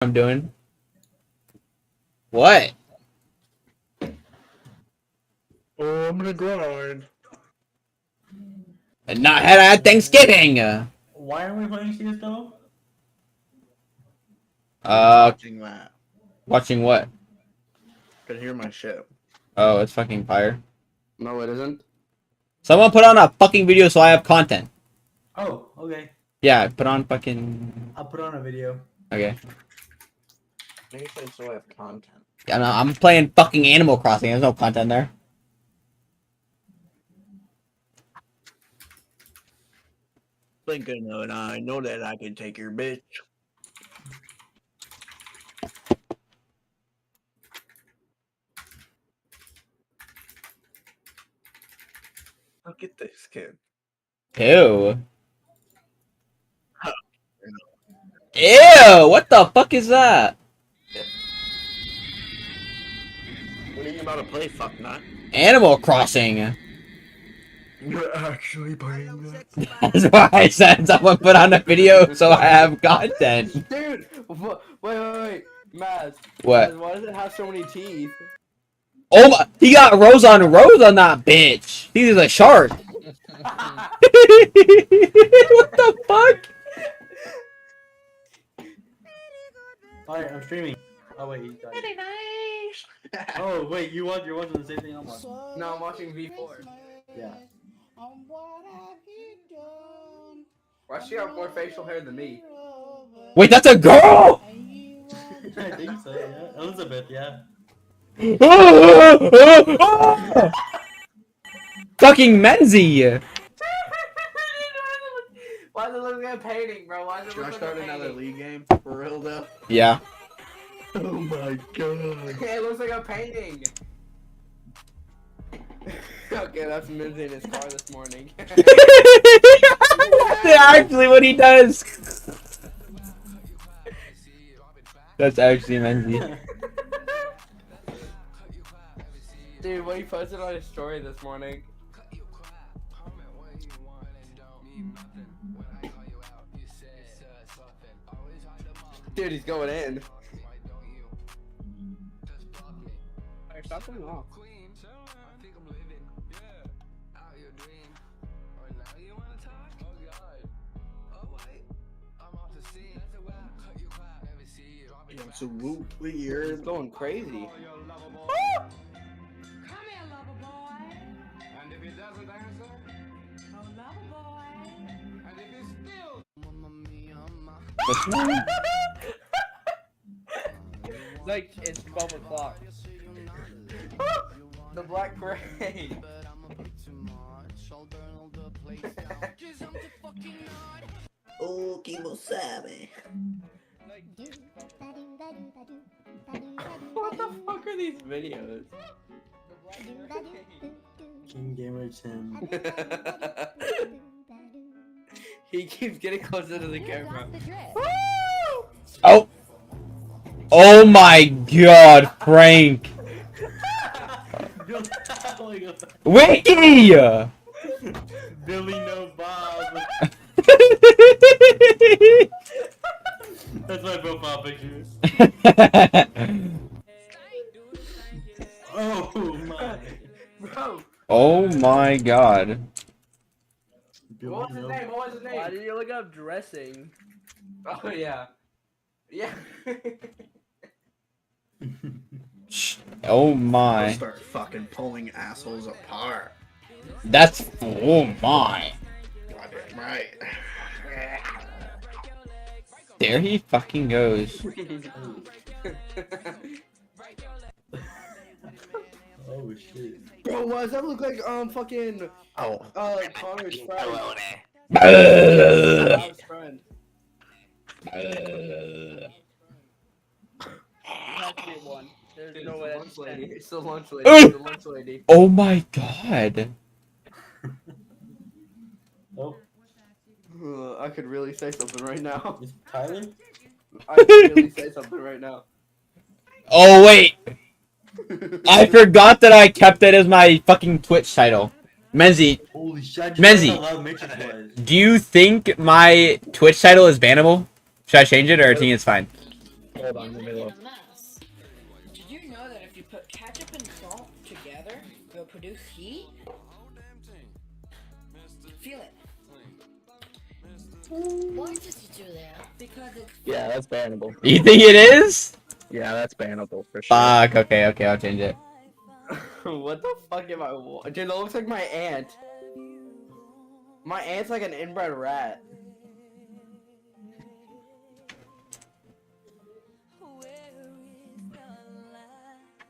I'm doing. What? Oh, I'm gonna grind. And not had Thanksgiving. Why are we playing CSGO? Watching that. Watching what? Can hear my shit. Oh, it's fucking fire. No, it isn't. Someone put on a fucking video so I have content. Oh, okay. Yeah, put on fucking. I'll put on a video. Okay. Maybe so I have content. Yeah, no, I'm playing fucking Animal Crossing. There's no content there. Thinking of it, I know that I can take your bitch. Look at this kid. Ew. Ew! What the fuck is that? What are you about to play, fuck nut? Animal Crossing. You're actually playing that? That's why I said someone put on a video so I have content. Dude, wait, Maz. What? Maz, why does it have so many teeth? Oh my! He got rows on that bitch. He's a shark. What the fuck? Alright, I'm streaming. Oh wait, he's done. Very nice. Oh wait, you're watching the same thing I'm watching. No, I'm watching V4. Yeah. Why she have more facial hair than me? Wait, that's a girl. I think so, yeah. Elizabeth, yeah. Fucking Menzie. Why does it look like a painting, bro? Why does it Should I look start like a another painting? league game? For real though? Yeah. Oh my god. It looks like a painting. Okay, that's Minzy in his car this morning. That's actually what he does. That's actually Menzie. Dude, what he posted on his story this morning. Dude, he's going in. Hey, stop going off. So you're He's going crazy. Like, it's 12 o'clock. The black parade. Oh, Kimo Sabe. What the fuck are these videos? King Gamer Tim. He keeps getting closer to the camera. Oh. Oh my god, Frank. Wiki. Billy No Bob. That's my profile picture. Oh my. Bro, Oh my god. Billy what was his No name? What was his name? Why did you look up dressing? Oh yeah. Yeah. Oh I'll my. start fucking pulling assholes apart. That's oh my. Goddamn right. There he fucking goes. Oh shit. Bro, why does that look like fucking Oh. Connor's friend? Ugh. Bob's friend. Has to be one. There's Dude, no it's way the that's lunch lady. 10. It's the lunch lady. It's the lunch lady. Oh my god. Oh, I could really say something right now. is Tyler? I could really say something right now. Oh wait. I forgot that I kept it as my fucking Twitch title. Menzie, Holy shit! I just Menzie. realized how loud Matrix was. do you think my Twitch title is bannable? Should I change it or do you think it's fine? Hold on, let me look. Did you know that if you put ketchup and salt together, it'll produce heat? Feel it. Why does it do that? Because it's... Yeah, that's bannable. You think it is? Yeah, that's bannable for sure. Fuck. Okay. Okay. I'll change it. What the fuck am I? Dude, that looks like my aunt. My aunt's like an inbred rat.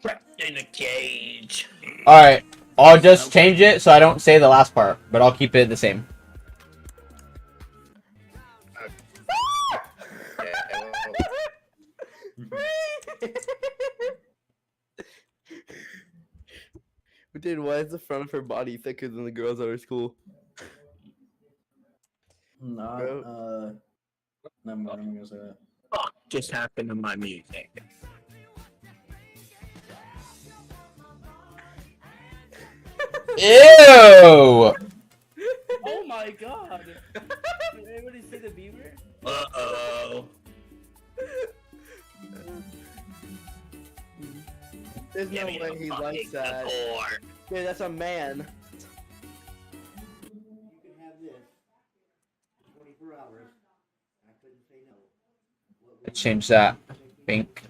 Trapped in a cage. All right. I'll just change it so I don't say the last part, but I'll keep it the same. Dude, why is the front of her body thicker than the girls at our school? Nah, Bro. never mind, I'm gonna say that. Fuck just happened to my music. Ew! Oh my god! Did anybody see the beaver? Uh-oh. There's no Give me way the he fucking likes that. support. Dude, that's a man. You can have this. 24 hours. I couldn't say no. Change that. Pink.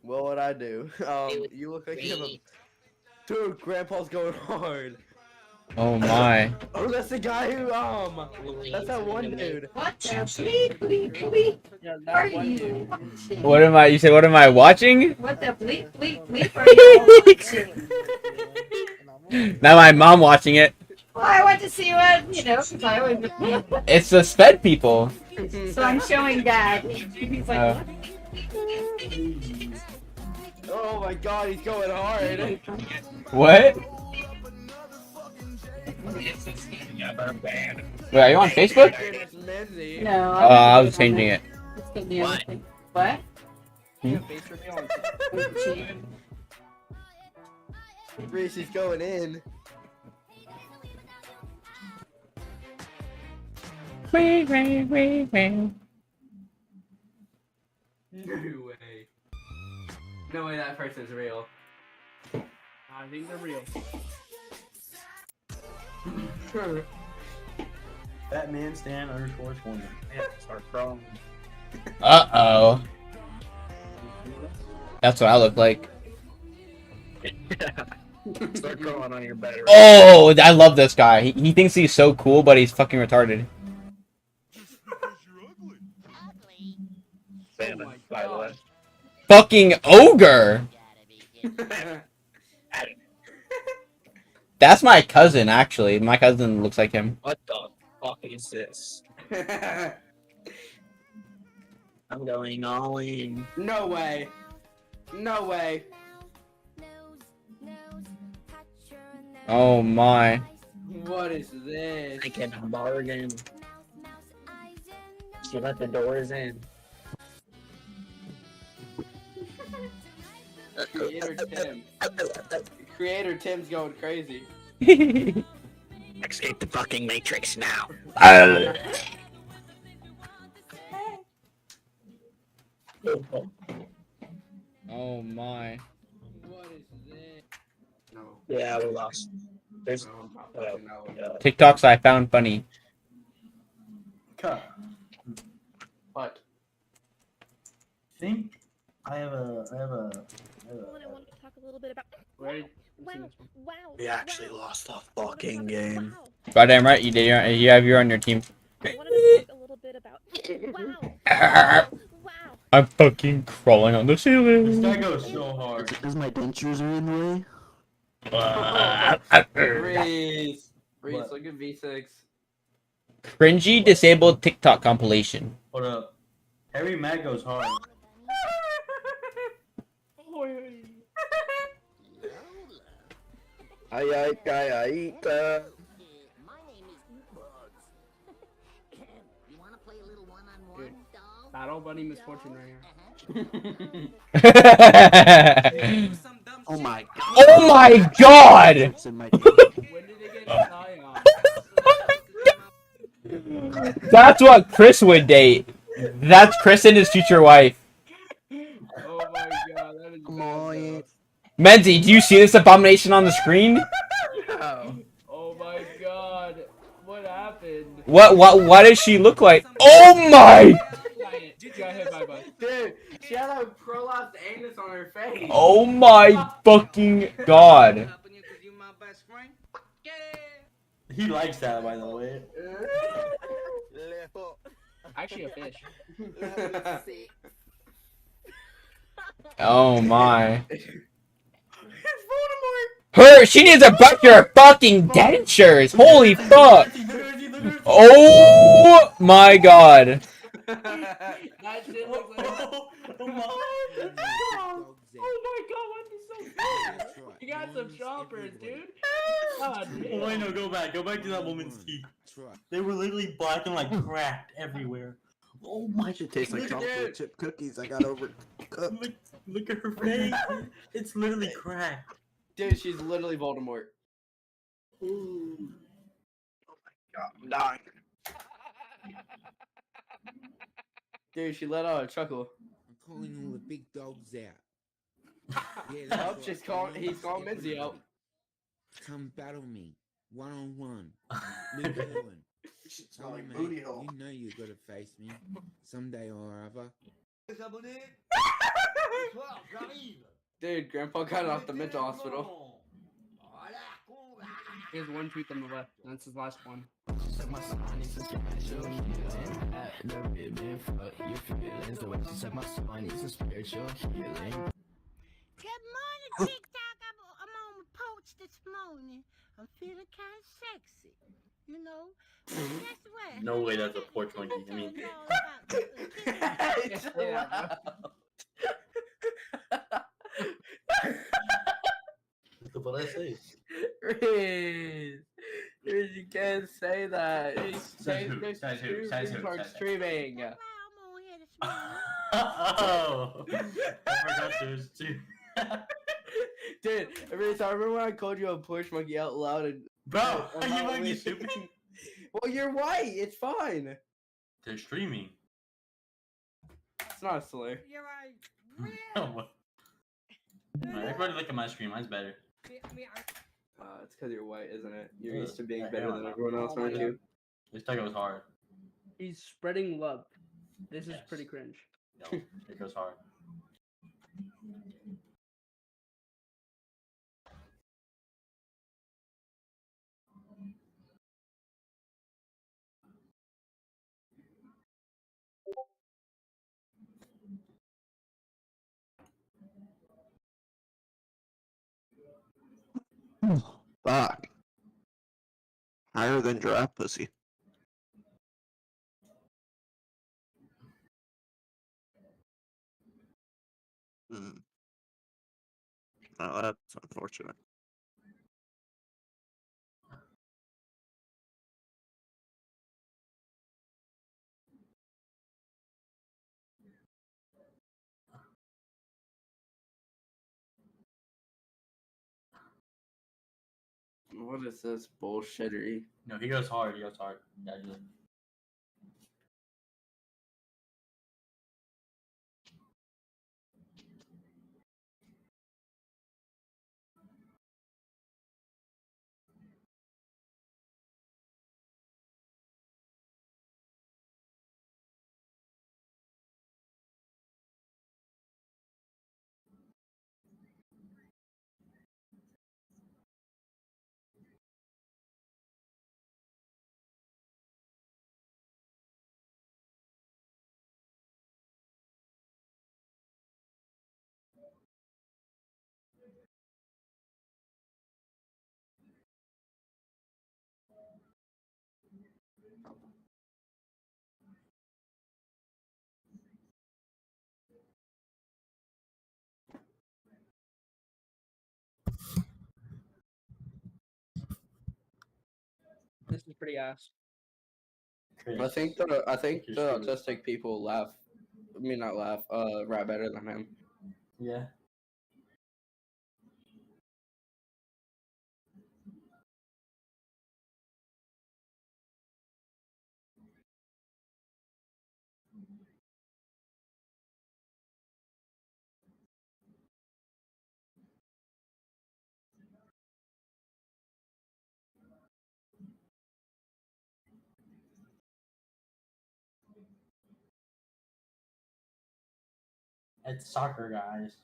What would I do? You look like you have a... Dude, Grandpa's going hard. Oh my. Oh, that's the guy who, that's that one dude. What the bleep, bleep, bleep? Yeah, Are that one you dude. watching? What am I? You said what am I watching? What the bleep, bleep, bleep are you watching? Now my mom watching it. Well, I want to see what, you know, because I always... It's the sped people. So I'm showing Dad. He's like, Oh my god, he's going hard. What? Wait, are you on Facebook? It's Lindsay. no. I was changing it. It's gonna be other thing. What? Reese is going in. No way. No way that person's real. I think they're real. Batman Stan _20. Start crawling. Uh-oh. That's what I look like. Start crawling on your battery. Oh, I love this guy. He thinks he's so cool, but he's fucking retarded. Salmon, by the way. Fucking ogre! That's my cousin, actually. My cousin looks like him. What the fuck is this? I'm going all in. No way. No way. Oh my. What is this? I can bargain. She let the doors in. Creator Tim. Creator Tim's going crazy. Escape the fucking Matrix now. Oh my. What is this? No. Yeah, we lost. There's No. TikToks I found funny. Cut. What? Think I have a I wanted to talk a little bit about. Right? Wow! Wow! We actually wow. lost the I wanted to fucking talk- game. Wow. Goddamn right, you did. You have you're on your team. I wanted to talk a little bit about. Wow! Wow! I'm fucking crawling on the this ceiling. guy goes so hard. Because my dentures are in the way? Reese. Reese, What? look at V6. Cringy disabled TikTok compilation. Hold up. Harry Mack goes hard. Ay, ay, ay, ay. Battle Bunny Misfortune right here. Oh my god. Oh my god! It's in my When did they get Zion? That's what Chris would date. That's Chris and his future wife. my god, that is Come bad, on. though. Menzi, do you see this abomination on the screen? No. Oh my god. What happened? What does she look like? Oh my! Got hit by a bus. Dude, she had a prolapsed anus on her face. Oh my fucking god. He likes that, by the way. Actually, a fish. Oh my. She needs to brush her fucking dentures. Holy fuck. Oh my god. That shit looks like. Oh my. Oh my god, what is so good? You got some chompers, dude. God damn. Oh, wait, no, go back. Go back to that woman's teeth. They were literally black and like cracked everywhere. Oh my. Should taste like Look at chocolate that. chip cookies. I got overcooked. Look at her face. It's literally cracked. Dude, she's literally Voldemort. Ooh. God, I'm dying. Dude, she let out a chuckle. I'm calling all the big dogs out. Yeah, Oh, that's she's right. calling- Come he's on, calling Minzy out. Come battle me, 1-on-1. Luke Owen. Tell me, booty mate, hole. you know you gotta face me someday or other. Dude, Grandpa got off the mental hospital. He has one tooth on the left. That's his last one. Good morning, TikTok. I'm on the porch this morning. I'm feeling kind of sexy. You know? Guess what? No way that's a porch monkey. I mean, It's loud. what I say? Riz, you can't say that. Says who? There's Says who? two Says who? retards Says who? streaming. Wow, I'm on here this morning. Oh, I forgot there's two. Dude, Riz, I remember when I called you a porch monkey out loud and Bro, on are you Halloween. fucking stupid? Well, you're white. It's fine. They're streaming. It's not a slur. You're right. Oh, what? No, everybody look at my stream. Mine's better. It's because you're white, isn't it? You're Yeah, used to being yeah, better yeah. than everyone else, Oh my aren't you? This time goes hard. He's spreading love. This is Yes. pretty cringe. Yo, it goes hard. Fuck. Higher than giraffe pussy. Hmm. Oh, that's unfortunate. What is this bullshittery? No, he goes hard. He goes hard. Yeah, just... This is pretty ass. I think the You're stupid. autistic people laugh. I mean, not laugh. Rap better than him. Yeah. It's soccer, guys.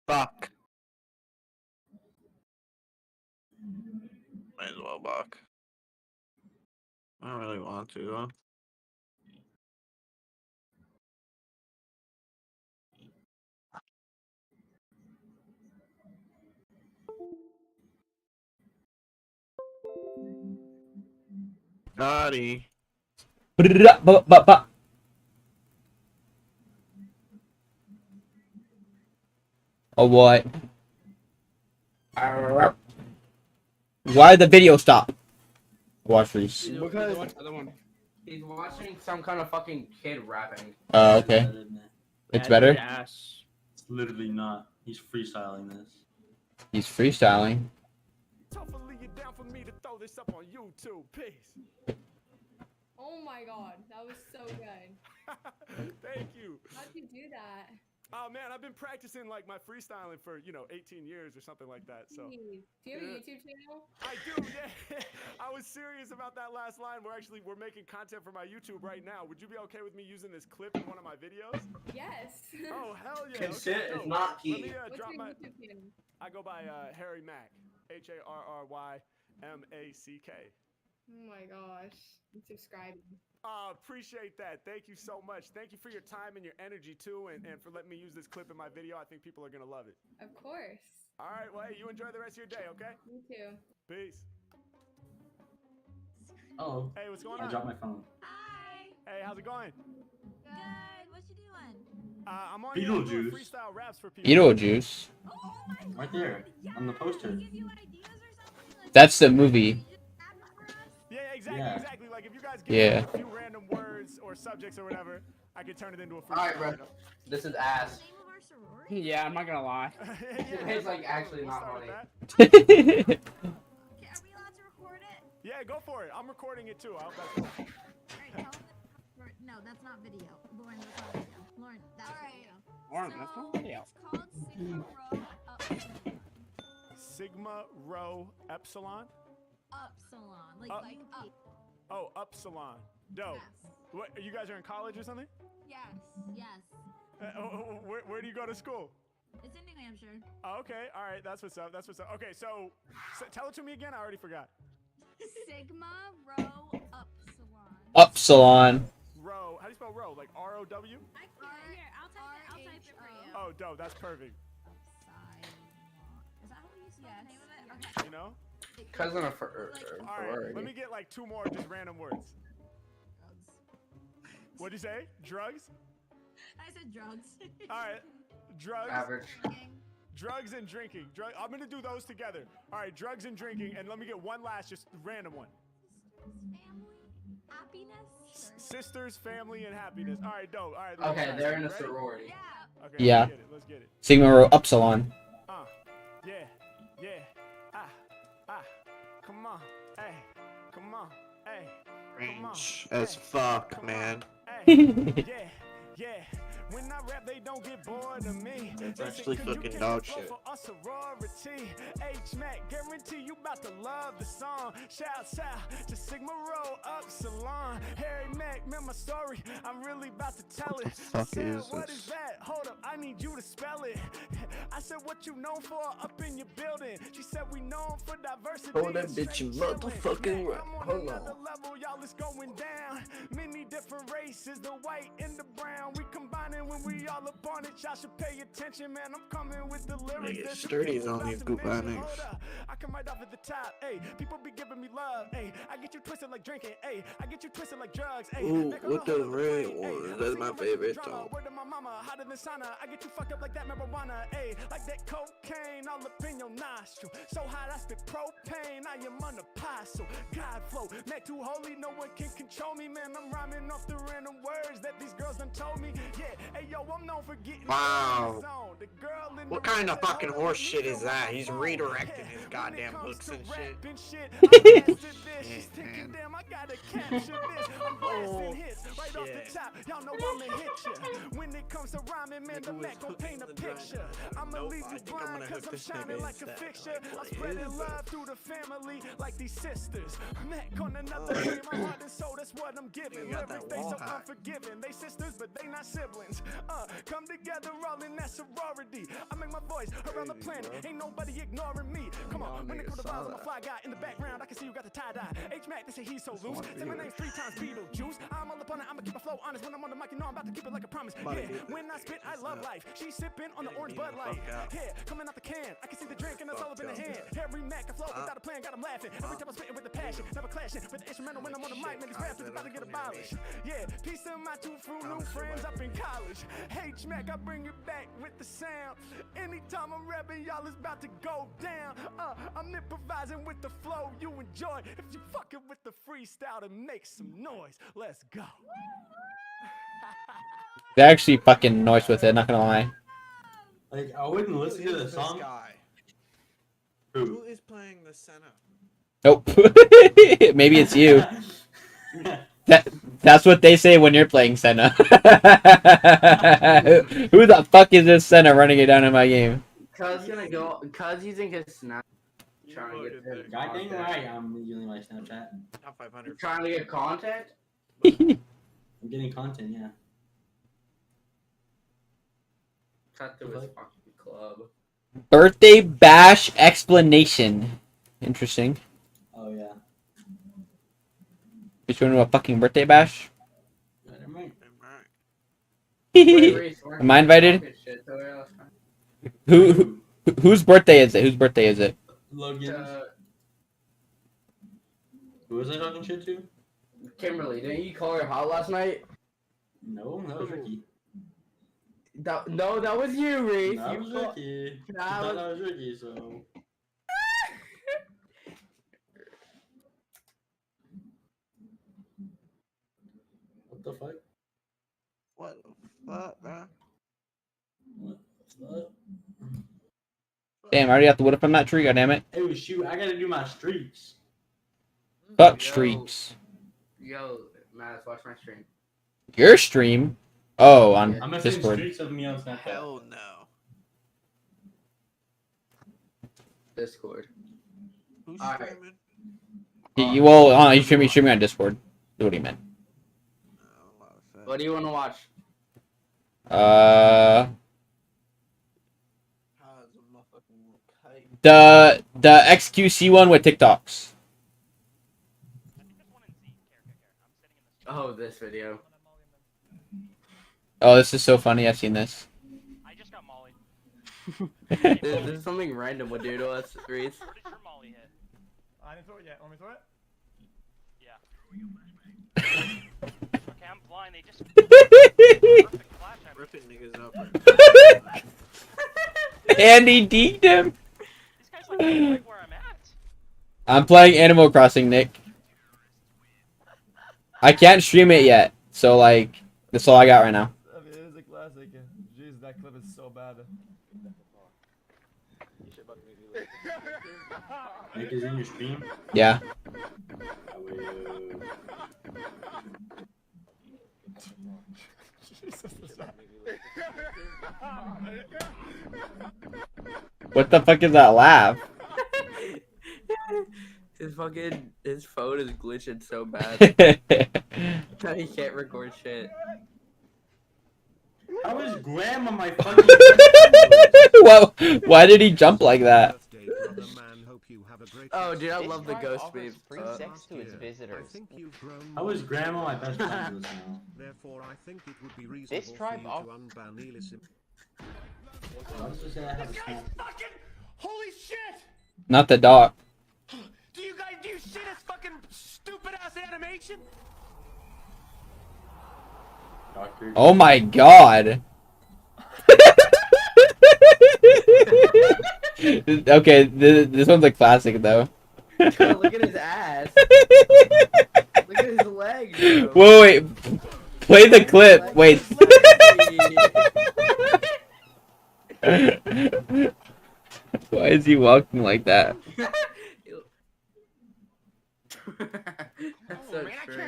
Fuck. Might as well buck. I don't really want to though. Naughty. Oh what? Why did the video stop? Watch these. Because he's watching some kind of fucking kid rapping. Oh, okay. It's better? Ass. It's literally not. He's freestyling this. He's freestyling. Oh my god, that was so good. Thank you. How'd you do that? Oh man, I've been practicing like my freestyling for 18 years or something like that. So. Jeez. Do you have a YouTube channel? I do, yeah. I was serious about that last line. We're making content for my YouTube right now. Would you be okay with me using this clip in one of my videos? Yes. Oh hell yeah. Consent okay, is dope. not key. Let me What's drop your my. YouTube channel? I go by Harry Mack. HarryMack. Oh my gosh. I'm subscribing. Appreciate that. Thank you so much. Thank you for your time and your energy too, and for letting me use this clip in my video. I think people are gonna love it. Of course. All right, well, hey, you enjoy the rest of your day, okay? Me too. Peace. Oh. Hey, what's going I on? dropped my phone. Hi. Hey, how's it going? Good. What you doing? I'm on here doing Beetlejuice. freestyle raps for people. Beetlejuice. Oh my god. Right there. On the poster. Give you ideas or something? Like, That's the movie. Yeah, exactly, Yeah. exactly. Like if you guys give Yeah. me a few random words or subjects or whatever, I could turn it into a freestyle. Alright, bro. This is ass. the name of our sorority? Yeah, I'm not gonna lie. It's like actually we'll not start with funny. that. Okay, are we allowed to record it? Yeah, go for it. I'm recording it too. I hope that's cool. Alright, tell them. No, that's not video. Lauren, that's not video. Lauren, that's video. Lauren, that's not video. It's called Sigma Rho Upsilon. Sigma Rho Epsilon. Upsilon. Like, Up. like up. Oh, Upsilon. Dope. Yes. What? You guys are in college or something? Yes. Yes. Where do you go to school? It's in New Hampshire. Oh, okay. All right. That's what's up. That's what's up. Okay. So tell it to me again. I already forgot. Sigma Rho Upsilon. Upsilon. Rho. How do you spell Rho? Like R-O-W? Here, I'll type it for you. Oh, dope. That's perfect. Is that how you say the name of it? Okay. You know? Cousin of All right. Let me get like two more just random words. What'd you say? Drugs? I said drugs. All right. Drugs. Average. Drugs and drinking. I'm gonna do those together. All right. Drugs and drinking, and let me get one last, just random one. Family, happiness. Sisters, family, and happiness. All right, dope. All right. Okay, they're in a Ready? sorority. Yeah. Okay. Yeah. Let's get it. Sigma Rho Upsilon. Yeah. Yeah. Come on. Hey. Come on. Hey. Come on. Range as Hey. fuck, Come man. on. Hey. Yeah. When I rap, they don't get bored of me. That's actually fucking dog shit. For a sorority. H-Mac, guarantee you about to love the song. Shouts out to Sigma Rho Upsilon. Harry Mack, man, my story, I'm really about to tell it. Fuck I said, is what this? is that? Hold up, I need you to spell it. I said, what you known for up in your building? She said, we known for diversity. Hold that and bitch, you straight motherfucking chillin'. right. I'm on Hold another on. level, y'all, it's going down. Many different races, the white and the brown. We combining when we all up on it. Y'all should pay attention, man. I'm coming with the lyrics. Nigga, that you sturdy's people on these about to Goop mention. Annex. Hold up, I come right off at the top. Hey, people be giving me love. Hey, I get you twisted like drinking. Hey, I get you twisted like drugs. Hey, Ooh, back on what the the whole other red plane. Hey, one? I'm That's singing my with the favorite drama. song. Word to my mama, hotter than sauna. I get you fucked up like that marijuana. Hey, like that cocaine all up in your nostril. So hot I spit propane. I am an apostle. God flow, Mac too holy. No one can control me, man. I'm rhyming off the random words that these girls done told me. Yeah, hey yo, I'm known for getting Wow. in the zone. The girl in What the kind red of fucking said, horse "Oh, shit let me is feel that? my He's phone." redirecting Yeah, his when goddamn it comes hooks to and shit. rapping shit, I'm blasting this. She's Shit, thinking, man. damn, I gotta capture this. I'm blasting right off the top, y'all know I'ma hit ya. When it comes to rhyming, man, the Mac gon' paint a picture. I'ma leave you blind cause I'm shining like a fixture. I'm spreading love through the family like these sisters. Mac on another game, my heart and soul, that's what I'm giving. Lyrics, they so unforgiving. They sisters, but they not siblings. Come together all in that sorority. I make my voice around the planet, ain't nobody ignoring me. Come on, when it comes to vibes, I'm a fly guy in the background. I can see you got the tie-dye. H-Mac, they say he's so loose. Say my name 3 times, Beetlejuice. I'm all up on it, I'ma keep my flow honest. When I'm on the mic, you know I'm about to keep it like a promise. Yeah, when I spit, I love life. She's sipping on the orange Bud Light. Yeah, coming out the can, I can see the drink and it's all up in the hand. Harry Mac, I flow without a plan, got him laughing. Every time I'm spitting with the passion, never clashing with the instrumental when I'm on the mic. Man, these rappers about to get abolished. Yeah, peace to my 2 new friends up in college. H-Mac, I bring it back with the sound. Anytime I'm rapping, y'all is about to go down. I'm improvising with the flow you enjoy. If you fucking with the freestyle, then make some noise. Let's go. They actually fucking noise with it, not gonna lie. Like, I wouldn't listen to the song. Who is playing the center? Nope. Maybe it's you. That's what they say when you're playing Senna. Who the fuck is this Senna running it down in my game? Cuz gonna go. Cuz using his snap. Trying to get God dang right, I'm using my Snapchat. Top 500. Trying to get content. I'm getting content, yeah. Cut through his fucking club. Birthday bash explanation. Interesting. Oh yeah. You going to a fucking birthday bash? Am I invited? Whose birthday is it? Whose birthday is it? Logan. Who was I talking shit to? Kimberly, didn't you call her hot last night? No, that was Ricky. No, that was you, Reese. That was Ricky. I thought that was Ricky, so. What the fuck? What the fuck, man? What's up? Damn, I already have to wood up on that tree, goddammit. Hey, shoot, I gotta do my streaks. Fuck streaks. Yo, Matt, watch my stream. Your stream? Oh, on I'm gonna Discord. streaks of me on Snapchat. Hell no. Discord. Who's All right. streaming? Well, he's streaming on Discord. That's what he meant. What do you want to watch? The XQC one with TikToks. Oh, this video. Oh, this is so funny. I've seen this. I just got Molly. This is something random would do to us, Reese. Where did your Molly hit? I didn't throw it yet. Want me to throw it? Yeah. Okay, I'm blind. They just perfect flash at me. Ripping niggas up. And he deeked him. This guy's like right where I'm at. I'm playing Animal Crossing, Nick. I can't stream it yet, so like, that's all I got right now. I mean, it is a classic. Jeez, that clip is so bad. Nick is in your stream? Yeah. What the fuck is that laugh? His phone is glitching so bad. He can't record shit. How is Graham on my fucking Well, why did he jump like that? Oh, dude, I love the ghost meme. Free sex to its visitors. How is Graham on my best friend list now? Therefore, I think it would be This reasonable tribe for you to unban Elisim. Why does it say I have a snap? Holy shit! Not the dog. Do you see this fucking stupid ass animation? Doctor. Oh my god. Okay, this one's a classic though. Look at his ass. Look at his legs. Bro. Whoa, wait. Play the clip. Wait. Why is he walking like that? That's so true.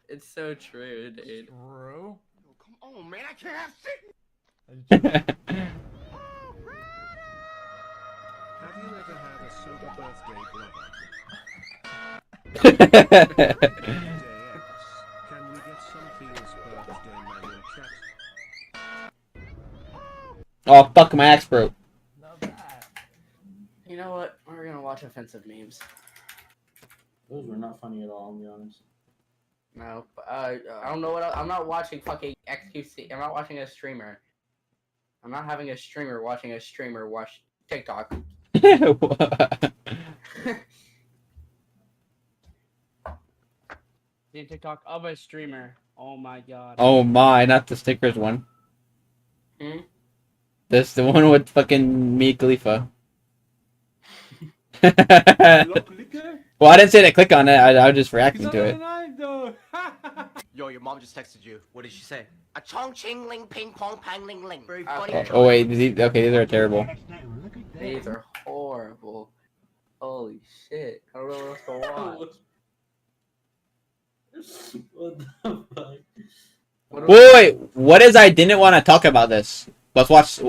It's so true, dude. True. Come on, man, I can't have shit. Have you ever had a sober birthday brother? Can we get some feels birthday man in chat? Oh fuck, my axe broke. You know what? We're gonna watch offensive memes. Those were not funny at all, I'll be honest. No, I don't know what I'm not watching fucking XQC. I'm not watching a streamer. I'm not having a streamer watching a streamer watch TikTok. The TikTok of a streamer. Oh my god. Oh my, not the stickers one. Hmm? This the one with fucking Mia Khalifa. Well, I didn't say to click on it. I was just reacting to it. Yo, your mom just texted you. What did she say? A chong ching ling ping pong pang ling ling. Very funny. Oh wait, okay, these are terrible. These are horrible. Holy shit! I don't know what else to watch. What the fuck? Wait, what is I didn't want to talk about this? Let's watch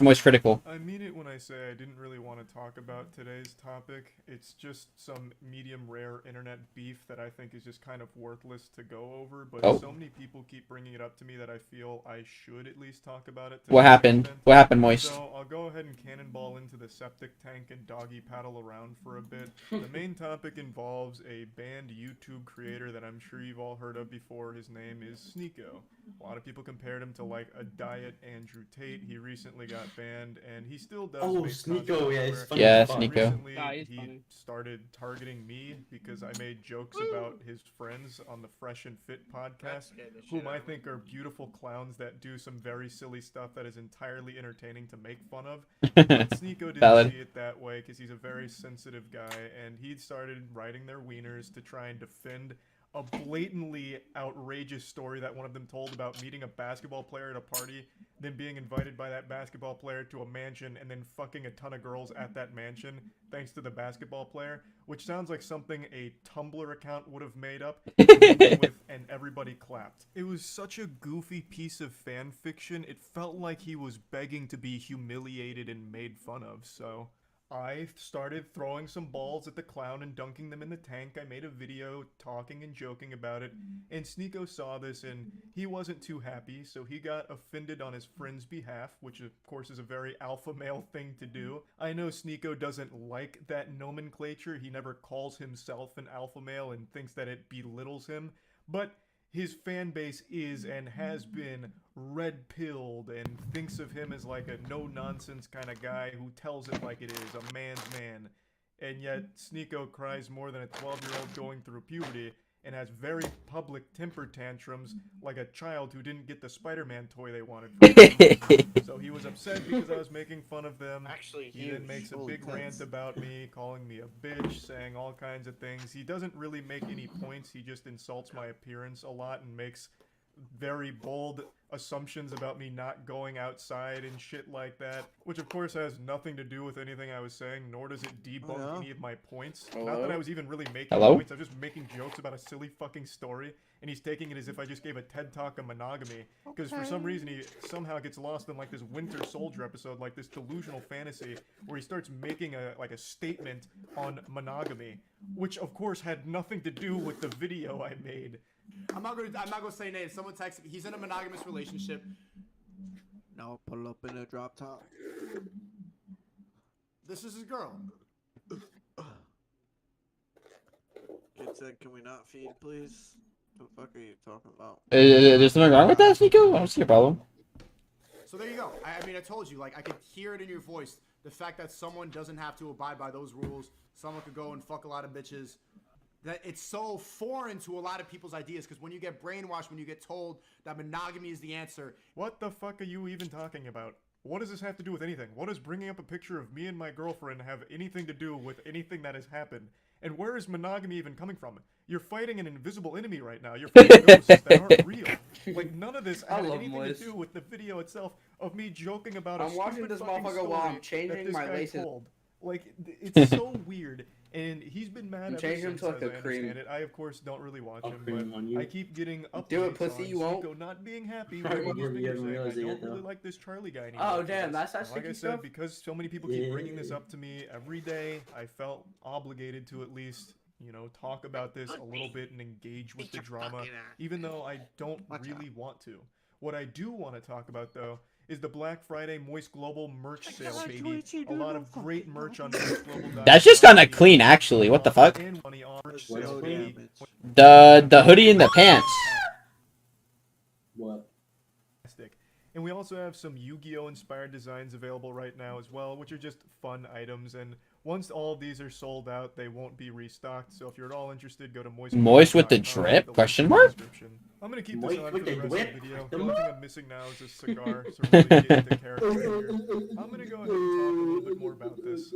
Moist Critical. I mean it when I say I didn't really want to talk about today's topic. It's just some medium rare internet beef that I think is just kind of worthless to go over, but so many people keep bringing it up to me that I feel I should at least talk about it. What happened? What happened, Moist? So I'll go ahead and cannonball into the septic tank and doggy paddle around for a bit. The main topic involves a banned YouTube creator that I'm sure you've all heard of before. His name is Sneeko. A lot of people compared him to like a diet Andrew Tate. He recently got banned, and he still does. Oh, make Sneeko, yeah, he's funny. Yeah, Sneeko. Recently, he started targeting me because I made jokes about his friends on the Fresh and Fit podcast, whom I think are beautiful clowns that do some very silly stuff that is entirely entertaining to make fun of. But Sneeko didn't see it that way because he's a very sensitive guy, and he started writing their wieners to try and defend a blatantly outrageous story that one of them told about meeting a basketball player at a party, then being invited by that basketball player to a mansion, and then fucking a ton of girls at that mansion, thanks to the basketball player, which sounds like something a Tumblr account would have made up, and everybody clapped. It was such a goofy piece of fan fiction, it felt like he was begging to be humiliated and made fun of, so I started throwing some balls at the clown and dunking them in the tank. I made a video talking and joking about it, and Sneeko saw this and he wasn't too happy, so he got offended on his friend's behalf, which of course is a very alpha male thing to do. I know Sneeko doesn't like that nomenclature. He never calls himself an alpha male and thinks that it belittles him, but his fan base is and has been red-pilled and thinks of him as like a no-nonsense kind of guy who tells it like it is, a man's man. And yet, Sneeko cries more than a 12-year-old going through puberty and has very public temper tantrums like a child who didn't get the Spider-Man toy they wanted from him. So he was upset because I was making fun of them. Actually, he then makes a big rant about me, calling me a bitch, saying all kinds of things. He doesn't really make any points, he just insults my appearance a lot and makes very bold assumptions about me not going outside and shit like that, which of course has nothing to do with anything I was saying, nor does it debunk any of my points. Not that I was even really making points, I was just making jokes about a silly fucking story, and he's taking it as if I just gave a TED Talk on monogamy, because for some reason he somehow gets lost in like this Winter Soldier episode, like this delusional fantasy, where he starts making a statement on monogamy, which of course had nothing to do with the video I made. I'm not gonna say name. Someone texted me. He's in a monogamous relationship. Now pull up in a drop top. This is his girl. Kid said, "Can we not feed, please?" What the fuck are you talking about? There's something wrong with that, Sneeko? I don't see a problem. So there you go. I mean, I told you. Like, I could hear it in your voice. The fact that someone doesn't have to abide by those rules. Someone could go and fuck a lot of bitches. That it's so foreign to a lot of people's ideas, because when you get brainwashed, when you get told that monogamy is the answer. What the fuck are you even talking about? What does this have to do with anything? What does bringing up a picture of me and my girlfriend have anything to do with anything that has happened? And where is monogamy even coming from? You're fighting an invisible enemy right now. You're fighting ghosts that aren't real. Like, none of this had anything to do with the video itself of me joking about I'm watching this motherfucker while I'm changing my laces. Like, it's so weird. And he's been mad And ever change him since, to, like, as a I cream. understand it. I, of course, don't really watch I'll him, cream on you. but I keep getting updates Do it, pussy, on you won't. Sneeko not being happy You with haven't what he's been saying. realized I it don't yet, really though. like this Charlie guy anymore. Oh damn, that's that And like I sticky said, stuff. because so many people keep bringing this up to me every day, I felt obligated to at least, you know, talk about this a little bit and engage with the drama, even though I don't really want to. What I do want to talk about, though, is the Black Friday Moist Global merch sale, baby. A lot of great merch on moistglobal.com. That's just kind of clean, actually. What the fuck? And money on merch sale, baby. The hoodie and the pants. What? And we also have some Yu-Gi-Oh! Inspired designs available right now as well, which are just fun items. And once all of these are sold out, they won't be restocked. So if you're at all interested, go to Moist with the drip? Question mark? I'm gonna keep this Moist on with for the the rest whip? of the video. The only thing I'm missing now is a cigar, so really get into character here. I'm gonna go ahead and talk a little bit more about this.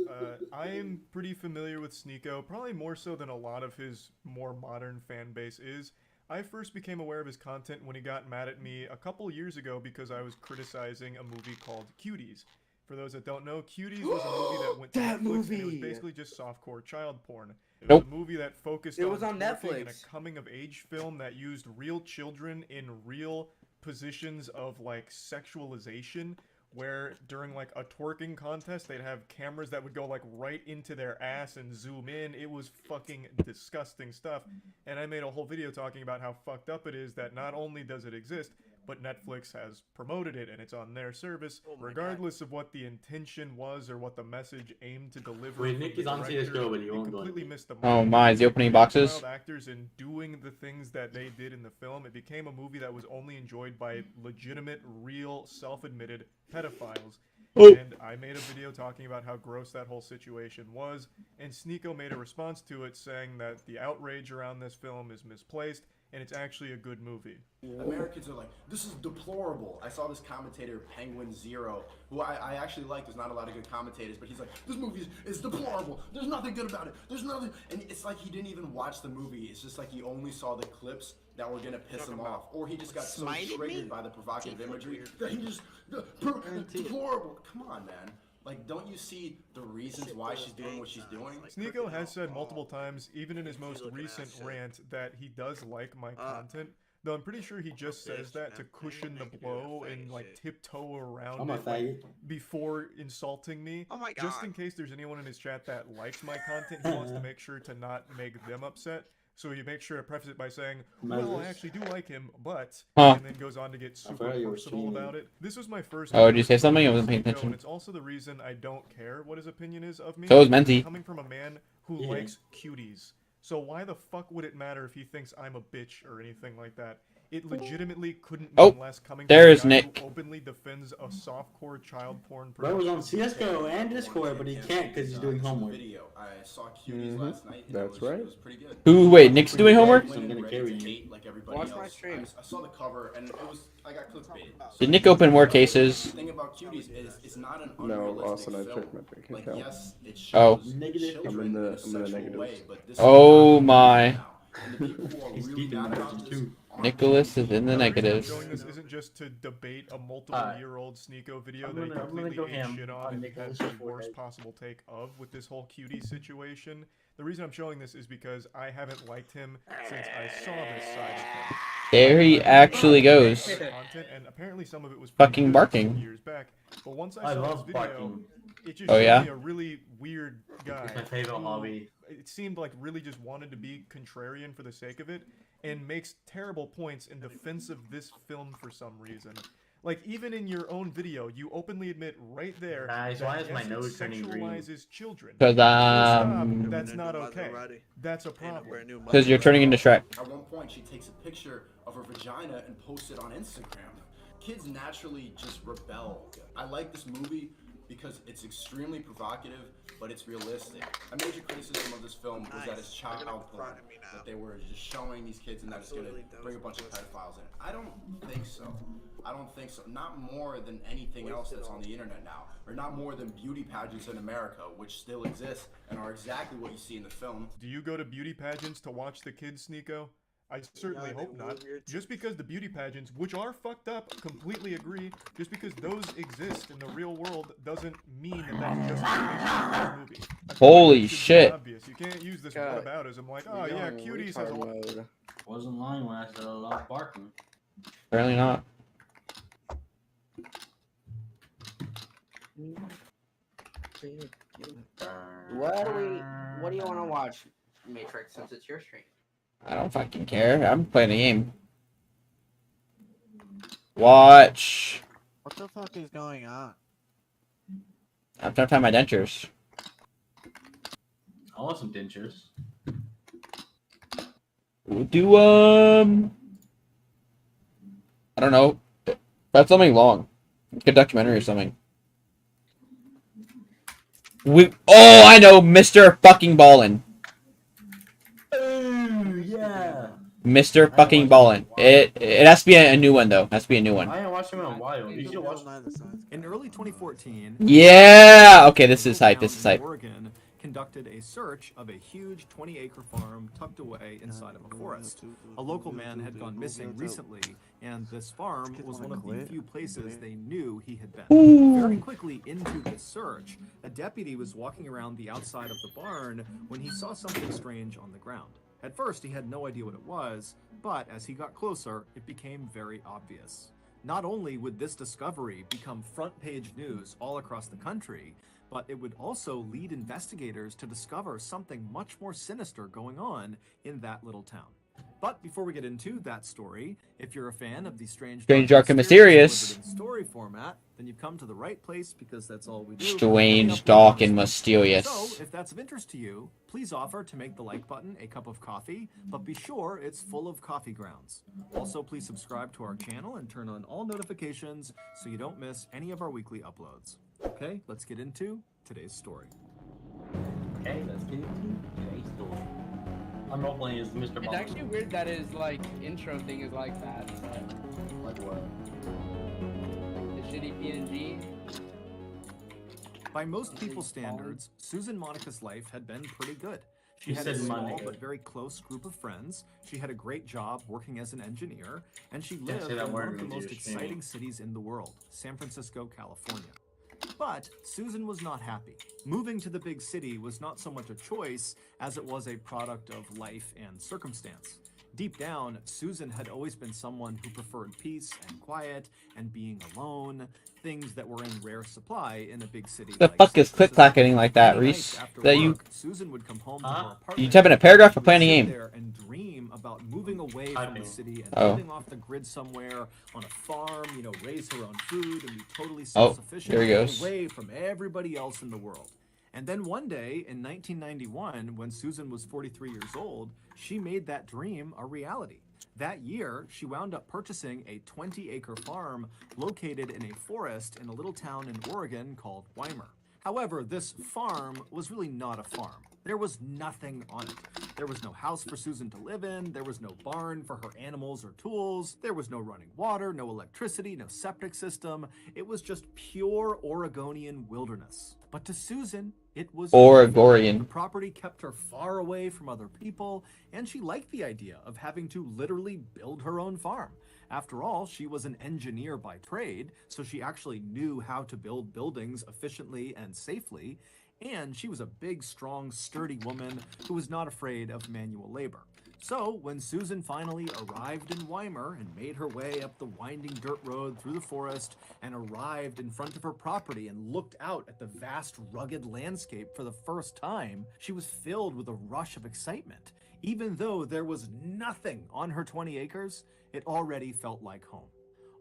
I am pretty familiar with Sneeko, probably more so than a lot of his more modern fan base is. I first became aware of his content when he got mad at me a couple years ago because I was criticizing a movie called Cuties. For those that don't know, Cuties was a movie that went to That Netflix, and it was movie! basically just softcore child porn. It was Nope. a movie that focused It was on twerking in Netflix. a coming-of-age film that used real children in real positions of, like, sexualization, where during, like, a twerking contest, they'd have cameras that would go, like, right into their ass and zoom in. It was fucking disgusting stuff, and I made a whole video talking about how fucked up it is that not only does it exist, but Netflix has promoted it and it's on their service, regardless of what the intention was or what the message aimed to deliver. Wait, from Nick the is on director. CS:GO, but he It won't go completely in. missed the mark. Oh my, is he opening boxes? Child actors in doing the things that they did in the film, it became a movie that was only enjoyed by legitimate, real, self-admitted pedophiles. Oh. And I made a video talking about how gross that whole situation was, and Sneeko made a response to it saying that the outrage around this film is misplaced, and it's actually a good movie. Americans are like, this is deplorable. I saw this commentator, Penguin Zero, who I actually like. There's not a lot of good commentators, but he's like, this movie is deplorable. There's nothing good about it. There's nothing. And it's like he didn't even watch the movie. It's just like he only saw the clips that were gonna piss him off, or he just got so triggered by the provocative imagery that he just deplorable. Come on, man. Like, don't you see the reasons why she's doing what she's doing? Sneeko has said multiple times, even in his most recent rant, that he does like my content. Though I'm pretty sure he just says that to cushion the blow and like tiptoe around I'm a it like, faggot. before insulting me. Oh my God. Just in case there's anyone in his chat that likes my content, he wants to make sure to not make them upset. So he makes sure to preface it by saying, well, I actually do like him, but... Huh. And then goes on to get super forgot you were personal streaming. about it. This was my first... Oh, did you say something? I wasn't paying Sneeko, attention. And it's also the reason I don't care what his opinion is of me. So is Menzi. Coming from a man who Yeah. likes cuties. So why the fuck would it matter if he thinks I'm a bitch or anything like that? It legitimately couldn't Oh, mean less coming there's from a guy Nick. who openly defends a softcore child porn Bro was on production. CS:GO and Discord, but he can't because he's doing homework. Video. I saw Cuties last night. And That's it was, right. It was pretty good. Who, wait, Nick's doing homework? So I'm gonna carry you. Like everybody Watch else. my stream. I saw the cover and it was I got clickbaited. Did Nick open more The cases? thing about Cuties is it's not an No, unrealistic Austin, I film. checked my bank Like account. yes, it Oh. shows Negative. children I'm in the a sexual negatives. way, but this Oh is not my. now. And the people who are He's really deep in mad the about margin this too. aren't Nicholas is in the The reason I'm negatives. showing this isn't just to debate a multiple-year-old Sneeko video I'm that he gonna completely go ate ham shit on on and Nicholas' had the forehead. worst possible take of with this whole cutie situation. The reason I'm showing this is because I haven't liked him since I saw this side of him. There he actually goes. Content, and apparently some of it was Fucking pretty good barking. years back. But once I I saw this love video, barking. it just Oh, showed yeah? me a really weird guy. It's my favorite who, hobby. It seemed like really just wanted to be contrarian for the sake of it, and makes terrible points in defense of this film for some reason. Like, even in your own video, you openly admit right there Guys, that why is my yes, it nose turning green? sexualizes children. 'Cause, Full stop, um, that's not okay. That's a problem. Because you're turning into Shrek. At one point, she takes a picture of her vagina and posts it on Instagram. Kids naturally just rebel. I like this movie because it's extremely provocative, but it's realistic. A major criticism of this film was that it's child porn, that they were just showing these kids and that it's gonna bring a bunch of pedophiles in. I don't think so. I don't think so. Not more than anything else that's on the internet now, or not more than beauty pageants in America, which still exist and are exactly what you see in the film. Do you go to beauty pageants to watch the kids, Sneeko? I certainly hope not. Just because the beauty pageants, which are fucked up, completely agree, just because those exist in the real world doesn't mean that that's just the movie. I Holy It should be shit. obvious. You can't use this God. whataboutism like, oh yeah, cuties has a lot. Wasn't lying when I said a lot of barking. Apparently not. What do you want to watch, Matrix, since it's your stream? I don't fucking care. I'm playing a game. Watch. What the fuck is going on? I'm trying to find my dentures. I want some dentures. We'll do, I don't know. That's something long. Like a documentary or something. Oh, I know, Mr. fucking Ballin. Ooh, yeah. Mr. fucking Ballin. It has to be a new one, though. It has to be a new one. I ain't watched him in a while. You should watch. In early 2014, Yeah! Okay, this is hype. This is hype. Oregon conducted a search of a huge 20-acre farm tucked away inside of a forest. A local man had gone missing recently, and this farm was one of the few places they knew he had been. Ooh. Very quickly into the search, a deputy was walking around the outside of the barn when he saw something strange on the ground. At first, he had no idea what it was, but as he got closer, it became very obvious. Not only would this discovery become front-page news all across the country, but it would also lead investigators to discover something much more sinister going on in that little town. But before we get into that story, if you're a fan of the Strange, Dark, and Mysterious. delivered in story format, then you've come to the right place because that's all we do. Strange, Dark, and Mysterious. So, if that's of interest to you, please offer to make the like button a cup of coffee, but be sure it's full of coffee grounds. Also, please subscribe to our channel and turn on all notifications so you don't miss any of our weekly uploads. Okay, let's get into today's story. Okay, let's get into today's story. I'm not playing as Mr. It's Ball. actually weird that his like intro thing is like that. Like what? The shitty PNG. By most people's standards, Susan Monica's life had been pretty good. She You had a said small Monica. but very close group of friends. She had a great job working as an engineer, and she Can't lived say that in word one of the into most your stream. exciting cities in the world, San Francisco, California. But Susan was not happy. Moving to the big city was not so much a choice as it was a product of life and circumstance. Deep down, Susan had always been someone who preferred peace and quiet and being alone, things that were in rare supply in a big city. The fuck is click-clacking like that, Reese? That you... Susan would come home to her You apartment. type in a paragraph or playing a Sit game? there and dream about moving away from the city and Oh. living off the grid somewhere on a farm, you know, raise her own food and be totally Oh, self-sufficient, there he goes. away from everybody else in the world. And then one day in 1991, when Susan was 43 years old, she made that dream a reality. That year, she wound up purchasing a 20-acre farm located in a forest in a little town in Oregon called Weimer. However, this farm was really not a farm. There was nothing on it. There was no house for Susan to live in, there was no barn for her animals or tools, there was no running water, no electricity, no septic system. It was just pure Oregonian wilderness. But to Susan, it was Oregonian. The property kept her far away from other people, and she liked the idea of having to literally build her own farm. After all, she was an engineer by trade, so she actually knew how to build buildings efficiently and safely, and she was a big, strong, sturdy woman who was not afraid of manual labor. So, when Susan finally arrived in Weimer and made her way up the winding dirt road through the forest and arrived in front of her property and looked out at the vast, rugged landscape for the first time, she was filled with a rush of excitement. Even though there was nothing on her 20 acres, it already felt like home.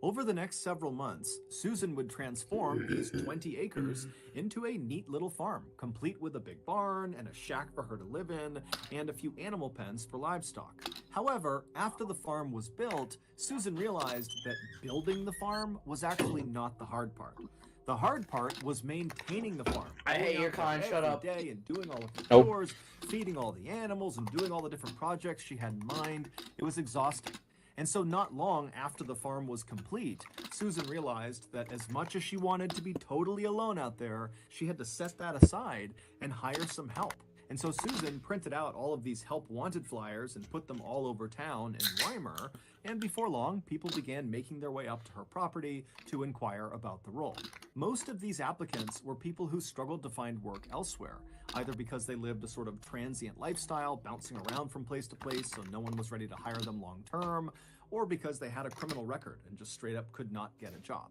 Over the next several months, Susan would transform these 20 acres into a neat little farm, complete with a big barn and a shack for her to live in, and a few animal pens for livestock. However, after the farm was built, Susan realized that building the farm was actually not the hard part. The hard part was maintaining the farm. I hate your kind. kind, shut up. Day and doing all of the Nope. chores, feeding all the animals, and doing all the different projects she had in mind. It was exhausting. And so not long after the farm was complete, Susan realized that as much as she wanted to be totally alone out there, she had to set that aside and hire some help. And so Susan printed out all of these help wanted flyers and put them all over town in Weimer, and before long, people began making their way up to her property to inquire about the role. Most of these applicants were people who struggled to find work elsewhere, either because they lived a sort of transient lifestyle, bouncing around from place to place so no one was ready to hire them long term, or because they had a criminal record and just straight up could not get a job.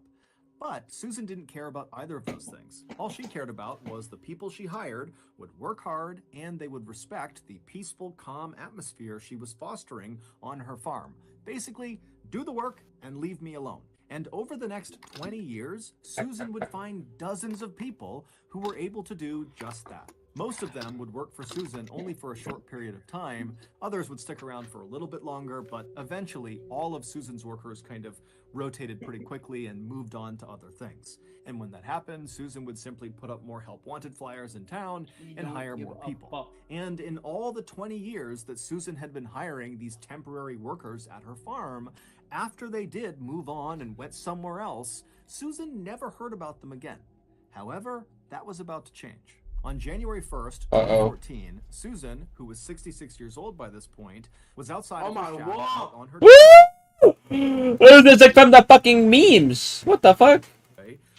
But Susan didn't care about either of those things. All she cared about was the people she hired would work hard and they would respect the peaceful, calm atmosphere she was fostering on her farm. Basically, do the work and leave me alone. And over the next 20 years, Susan would find dozens of people who were able to do just that. Most of them would work for Susan only for a short period of time. Others would stick around for a little bit longer, but eventually all of Susan's workers kind of rotated pretty quickly and moved on to other things. And when that happened, Susan would simply put up more help wanted flyers in town and hire more people. And in all the 20 years that Susan had been hiring these temporary workers at her farm, after they did move on and went somewhere else, Susan never heard about them again. However, that was about to change. On January 1st, 2014, Susan, who was 66 years old by this point, was outside of her shack out on her Woo! Oh, that's like from the fucking memes. What the fuck?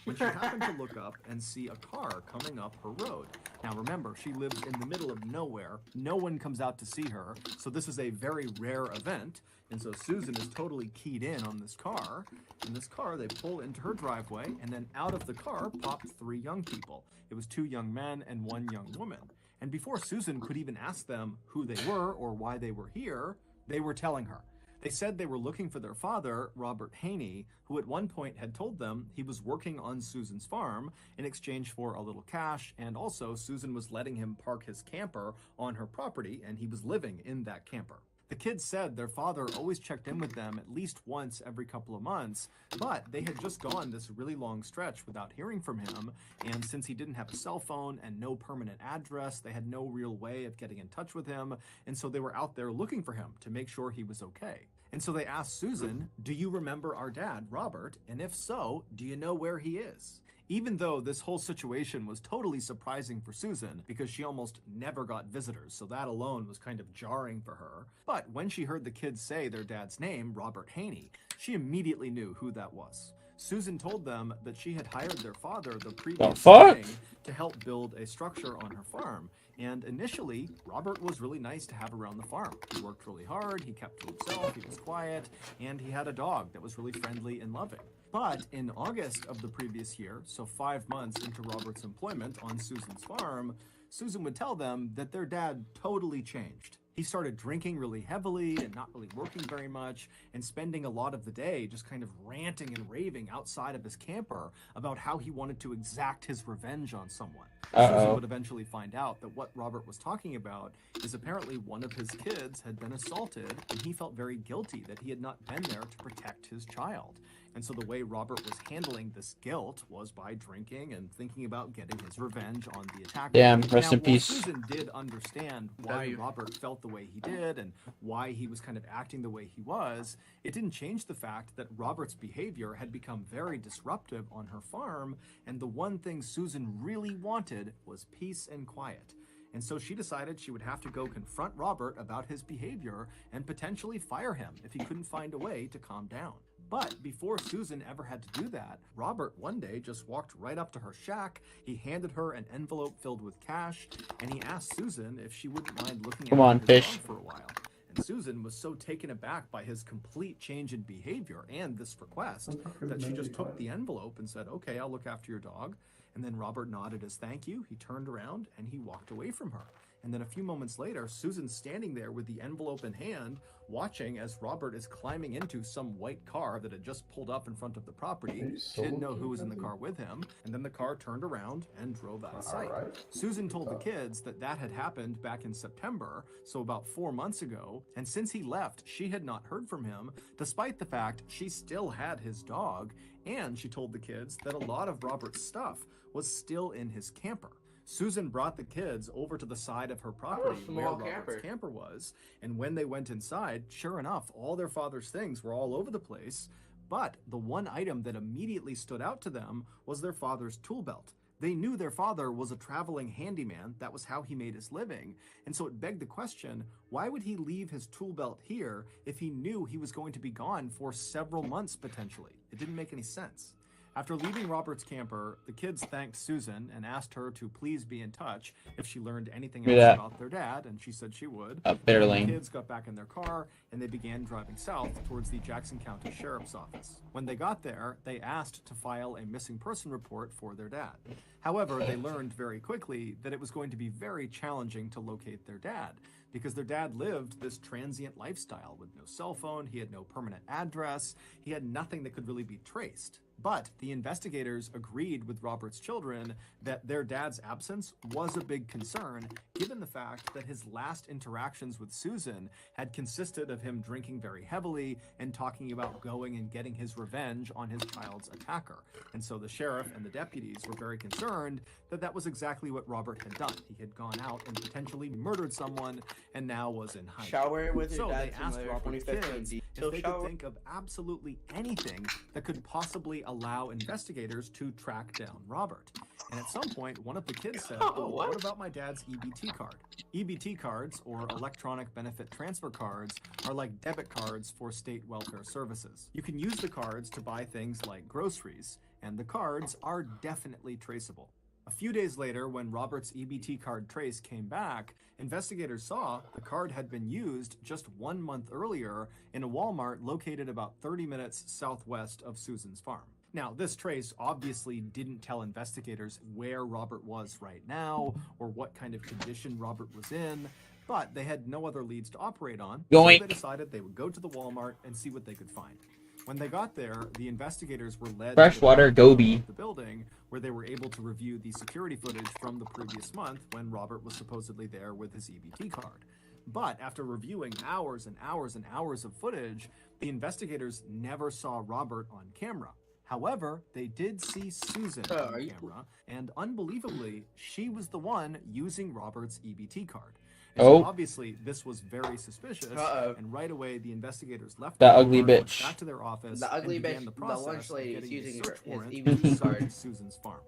when she happened to look up and see a car coming up her road. Now remember, she lives in the middle of nowhere. No one comes out to see her, so this is a very rare event. And so Susan is totally keyed in on this car. In this car, they pull into her driveway, and then out of the car popped 3 young people. It was 2 young men and 1 young woman. And before Susan could even ask them who they were or why they were here, they were telling her. They said they were looking for their father, Robert Haney, who at one point had told them he was working on Susan's farm in exchange for a little cash, and also Susan was letting him park his camper on her property, and he was living in that camper. The kids said their father always checked in with them at least once every couple of months, but they had just gone this really long stretch without hearing from him, and since he didn't have a cell phone and no permanent address, they had no real way of getting in touch with him, and so they were out there looking for him to make sure he was okay. And so they asked Susan, "Do you remember our dad, Robert? And if so, do you know where he is?" Even though this whole situation was totally surprising for Susan because she almost never got visitors, so that alone was kind of jarring for her. But when she heard the kids say their dad's name, Robert Haney, she immediately knew who that was. Susan told them that she had hired their father the previous spring to help build a structure on her farm. And initially, Robert was really nice to have around the farm. He worked really hard, he kept to himself, he was quiet, and he had a dog that was really friendly and loving. But in August of the previous year, so 5 months into Robert's employment on Susan's farm, Susan would tell them that their dad totally changed. He started drinking really heavily and not really working very much and spending a lot of the day just kind of ranting and raving outside of his camper about how he wanted to exact his revenge on someone. Susan would eventually find out that what Robert was talking about is apparently one of his kids had been assaulted, and he felt very guilty that he had not been there to protect his child. And so the way Robert was handling this guilt was by drinking and thinking about getting his revenge on the attacker. Damn, rest in peace. Susan did understand why Robert felt the way he did and why he was kind of acting the way he was. It didn't change the fact that Robert's behavior had become very disruptive on her farm, and the one thing Susan really wanted was peace and quiet. And so she decided she would have to go confront Robert about his behavior and potentially fire him if he couldn't find a way to calm down. But before Susan ever had to do that, Robert one day just walked right up to her shack, he handed her an envelope filled with cash, and he asked Susan if she wouldn't mind looking at his dog for a while. And Susan was so taken aback by his complete change in behavior and this request that she just took the envelope and said, "Okay, I'll look after your dog." And then Robert nodded as thank you, he turned around, and he walked away from her. And then a few moments later, Susan's standing there with the envelope in hand, watching as Robert is climbing into some white car that had just pulled up in front of the property. She didn't know who was in the car with him, and then the car turned around and drove out of sight. Susan told the kids that that had happened back in September, so about 4 months ago, and since he left, she had not heard from him, despite the fact she still had his dog, and she told the kids that a lot of Robert's stuff was still in his camper. Susan brought the kids over to the side of her property where Robert's camper was, and when they went inside, sure enough, all their father's things were all over the place, but the one item that immediately stood out to them was their father's tool belt. They knew their father was a traveling handyman, that was how he made his living, and so it begged the question, why would he leave his tool belt here if he knew he was going to be gone for several months potentially? It didn't make any sense. After leaving Robert's camper, the kids thanked Susan and asked her to please be in touch if she learned anything else Yeah. about their dad, and she said she would. Up there, The Lane. kids got back in their car and they began driving south towards the Jackson County Sheriff's Office. When they got there, they asked to file a missing person report for their dad. However, they learned very quickly that it was going to be very challenging to locate their dad, because their dad lived this transient lifestyle with no cell phone, he had no permanent address, he had nothing that could really be traced. But the investigators agreed with Robert's children that their dad's absence was a big concern, given the fact that his last interactions with Susan had consisted of him drinking very heavily and talking about going and getting his revenge on his child's attacker. And so the sheriff and the deputies were very concerned that that was exactly what Robert had done. He had gone out and potentially murdered someone and now was in hiding. Shower with your So dad they asked simulator Robert's 2015 kids if detail they shower. could think of absolutely anything that could possibly allow investigators to track down Robert. And at some point, one of the kids said, "Oh, what about my dad's EBT card?" EBT cards, or electronic benefit transfer cards, are like debit cards for state welfare services. You can use the cards to buy things like groceries, and the cards are definitely traceable. A few days later, when Robert's EBT card trace came back, investigators saw the card had been used just 1 month earlier in a Walmart located about 30 minutes southwest of Susan's farm. Now, this trace obviously didn't tell investigators where Robert was right now or what kind of condition Robert was in, but they had no other leads to operate on, so Yoink. they decided they would go to the Walmart and see what they could find. When they got there, the investigators were led Freshwater to the Goby. the building, where they were able to review the security footage from the previous month when Robert was supposedly there with his EBT card. But after reviewing hours and hours and hours of footage, the investigators never saw Robert on camera. However, they did see Susan on camera, and unbelievably, she was the one using Robert's EBT card. And so Oh. obviously, this was very suspicious, and right away the investigators left That the ugly Walmart, went bitch. back to their office, The ugly and began bitch, the the process lunch lady of is getting using a search his warrant EBT to card. search Susan's farm.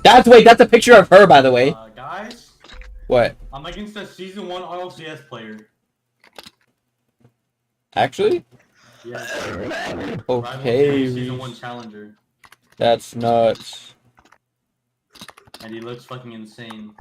That's a picture of her, by the way. Guys, What? I'm against a season 1 RLCS player. Actually? Yes. Okay, Season 1 Reese. challenger. That's nuts. And he looks fucking insane.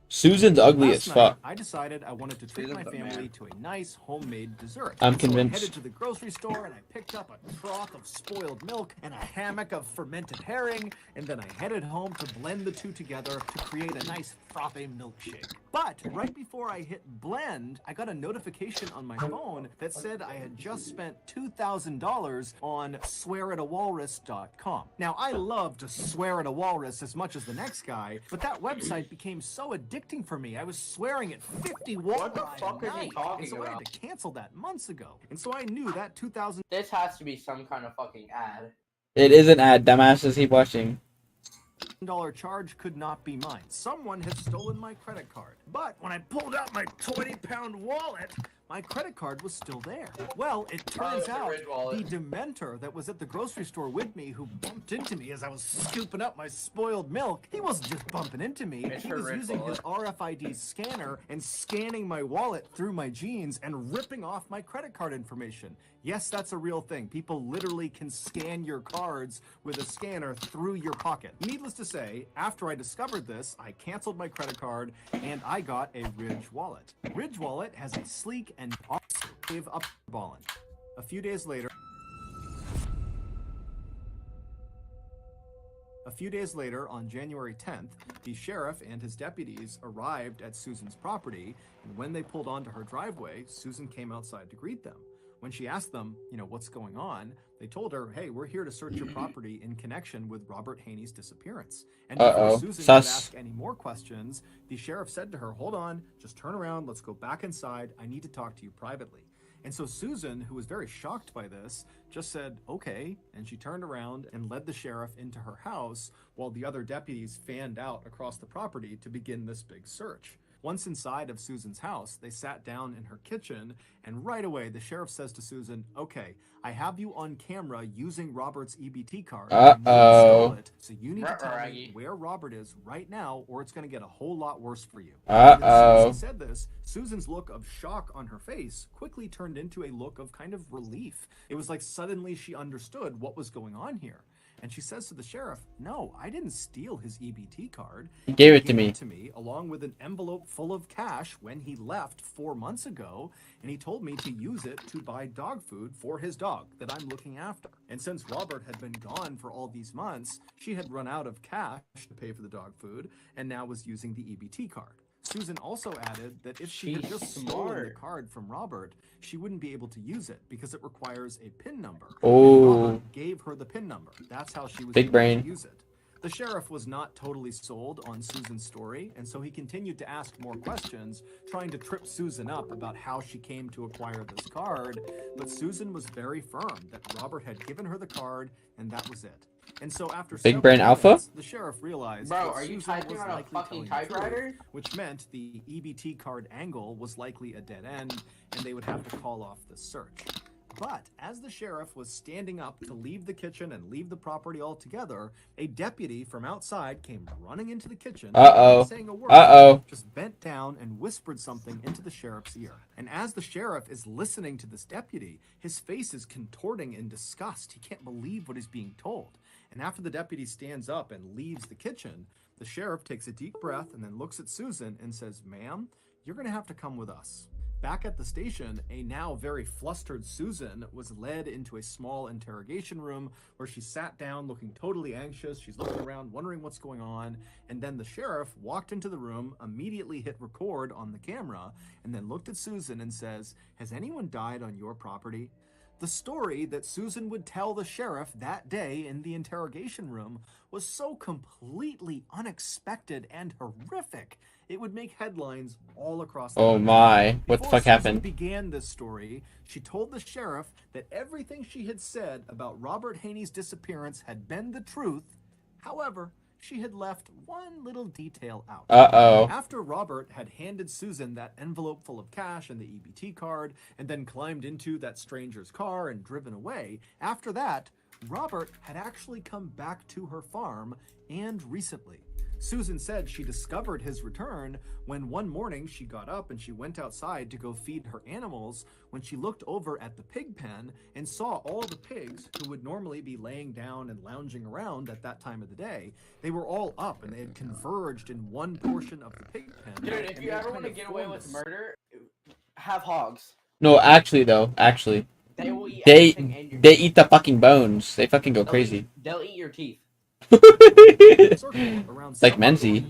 Susan's ugly Last as night, fuck. I decided I wanted to treat my family to a nice homemade dessert. I'm So convinced. I headed to the grocery store and I picked up a trough of spoiled milk and a hammock of fermented herring, and then I headed home to blend the two together to create a nice frothy milkshake. But right before I hit blend, I got a notification on my phone that said I had just spent $2,000 on swearatawalrus.com. Now, I love to swear at a walrus as much as the next guy, but that website became so addicting for me. I was swearing at 50 What the walleye fuck a is he night, talking and so I about? had to cancel that months ago. And so I knew that $2,000 This has to be some kind of fucking ad. It is an ad, dumbasses. Keep watching. charge could not be mine. Someone had stolen my credit card. But when I pulled out my 20-pound wallet, my credit card was still there. Well, it turns the out red wallet. the Dementor that was at the grocery store with me, who bumped into me as I was scooping up my spoiled milk, he wasn't just bumping into me. It's He her was red using his wallet. RFID scanner and scanning my wallet through my jeans and ripping off my credit card information. Yes, that's a real thing. People literally can scan your cards with a scanner through your pocket. Needless to say, after I discovered this, I canceled my credit card and I got a Ridge wallet. Ridge wallet has a sleek and octave up ballon. A few days later, on January 10th, the sheriff and his deputies arrived at Susan's property, and when they pulled onto her driveway, Susan came outside to greet them. When she asked them, what's going on, they told her, hey, we're here to search your property in connection with Robert Haney's disappearance. And before Susan could ask any more questions, the sheriff said to her, hold on, just turn around, let's go back inside, I need to talk to you privately. And so Susan, who was very shocked by this, just said, okay, and she turned around and led the sheriff into her house while the other deputies fanned out across the property to begin this big search. Once inside of Susan's house, they sat down in her kitchen, and right away the sheriff says to Susan, okay, I have you on camera using Robert's EBT card. and you stole it, so you need to tell me where Robert is right now, or it's going to get a whole lot worse for you. And as soon as he said this, Susan's look of shock on her face quickly turned into a look of kind of relief. It was like suddenly she understood what was going on here. And she says to the sheriff, no, I didn't steal his EBT card. He gave it to me. Along with an envelope full of cash when he left 4 months ago, and he told me to use it to buy dog food for his dog that I'm looking after. And since Robert had been gone for all these months, she had run out of cash to pay for the dog food, and now was using the EBT card. Susan also added that if she had just stolen the card from Robert, she wouldn't be able to use it because it requires a PIN number. Robert gave her the PIN number. That's how she was able to use it. The sheriff was not totally sold on Susan's story, and so he continued to ask more questions, trying to trip Susan up about how she came to acquire this card, but Susan was very firm that Robert had given her the card, and that was it. And so after Big Brain Alpha? the sheriff realized Bro, that are you Susan typing was on a likely fucking telling the truth, typewriter? which meant the EBT card angle was likely a dead end, and they would have to call off the search. But as the sheriff was standing up to leave the kitchen and leave the property altogether, a deputy from outside came running into the kitchen, without saying a word, just bent down and whispered something into the sheriff's ear. And as the sheriff is listening to this deputy, his face is contorting in disgust. He can't believe what he's being told. And after the deputy stands up and leaves the kitchen, the sheriff takes a deep breath and then looks at Susan and says, ma'am, you're going to have to come with us. Back at the station, a now very flustered Susan was led into a small interrogation room where she sat down looking totally anxious. She's looking around, wondering what's going on. And then the sheriff walked into the room, immediately hit record on the camera, and then looked at Susan and says, has anyone died on your property? The story that Susan would tell the sheriff that day in the interrogation room was so completely unexpected and horrific, it would make headlines all across the country. My. What the fuck happened? Before Susan began this story, she told the sheriff that everything she had said about Robert Haney's disappearance had been the truth. However, she had left one little detail out. After Robert had handed Susan that envelope full of cash and the EBT card, and then climbed into that stranger's car and driven away, after that, Robert had actually come back to her farm, and recently. Susan said she discovered his return when one morning she got up and she went outside to go feed her animals when she looked over at the pig pen and saw all the pigs who would normally be laying down and lounging around at that time of the day. They were all up and they had converged in one portion of the pig pen. Dude, if you ever want to get away with murder, have hogs. No, actually though, They will eat they everything in your eat the fucking bones. They fucking go crazy. They'll eat your teeth. Like Menzie.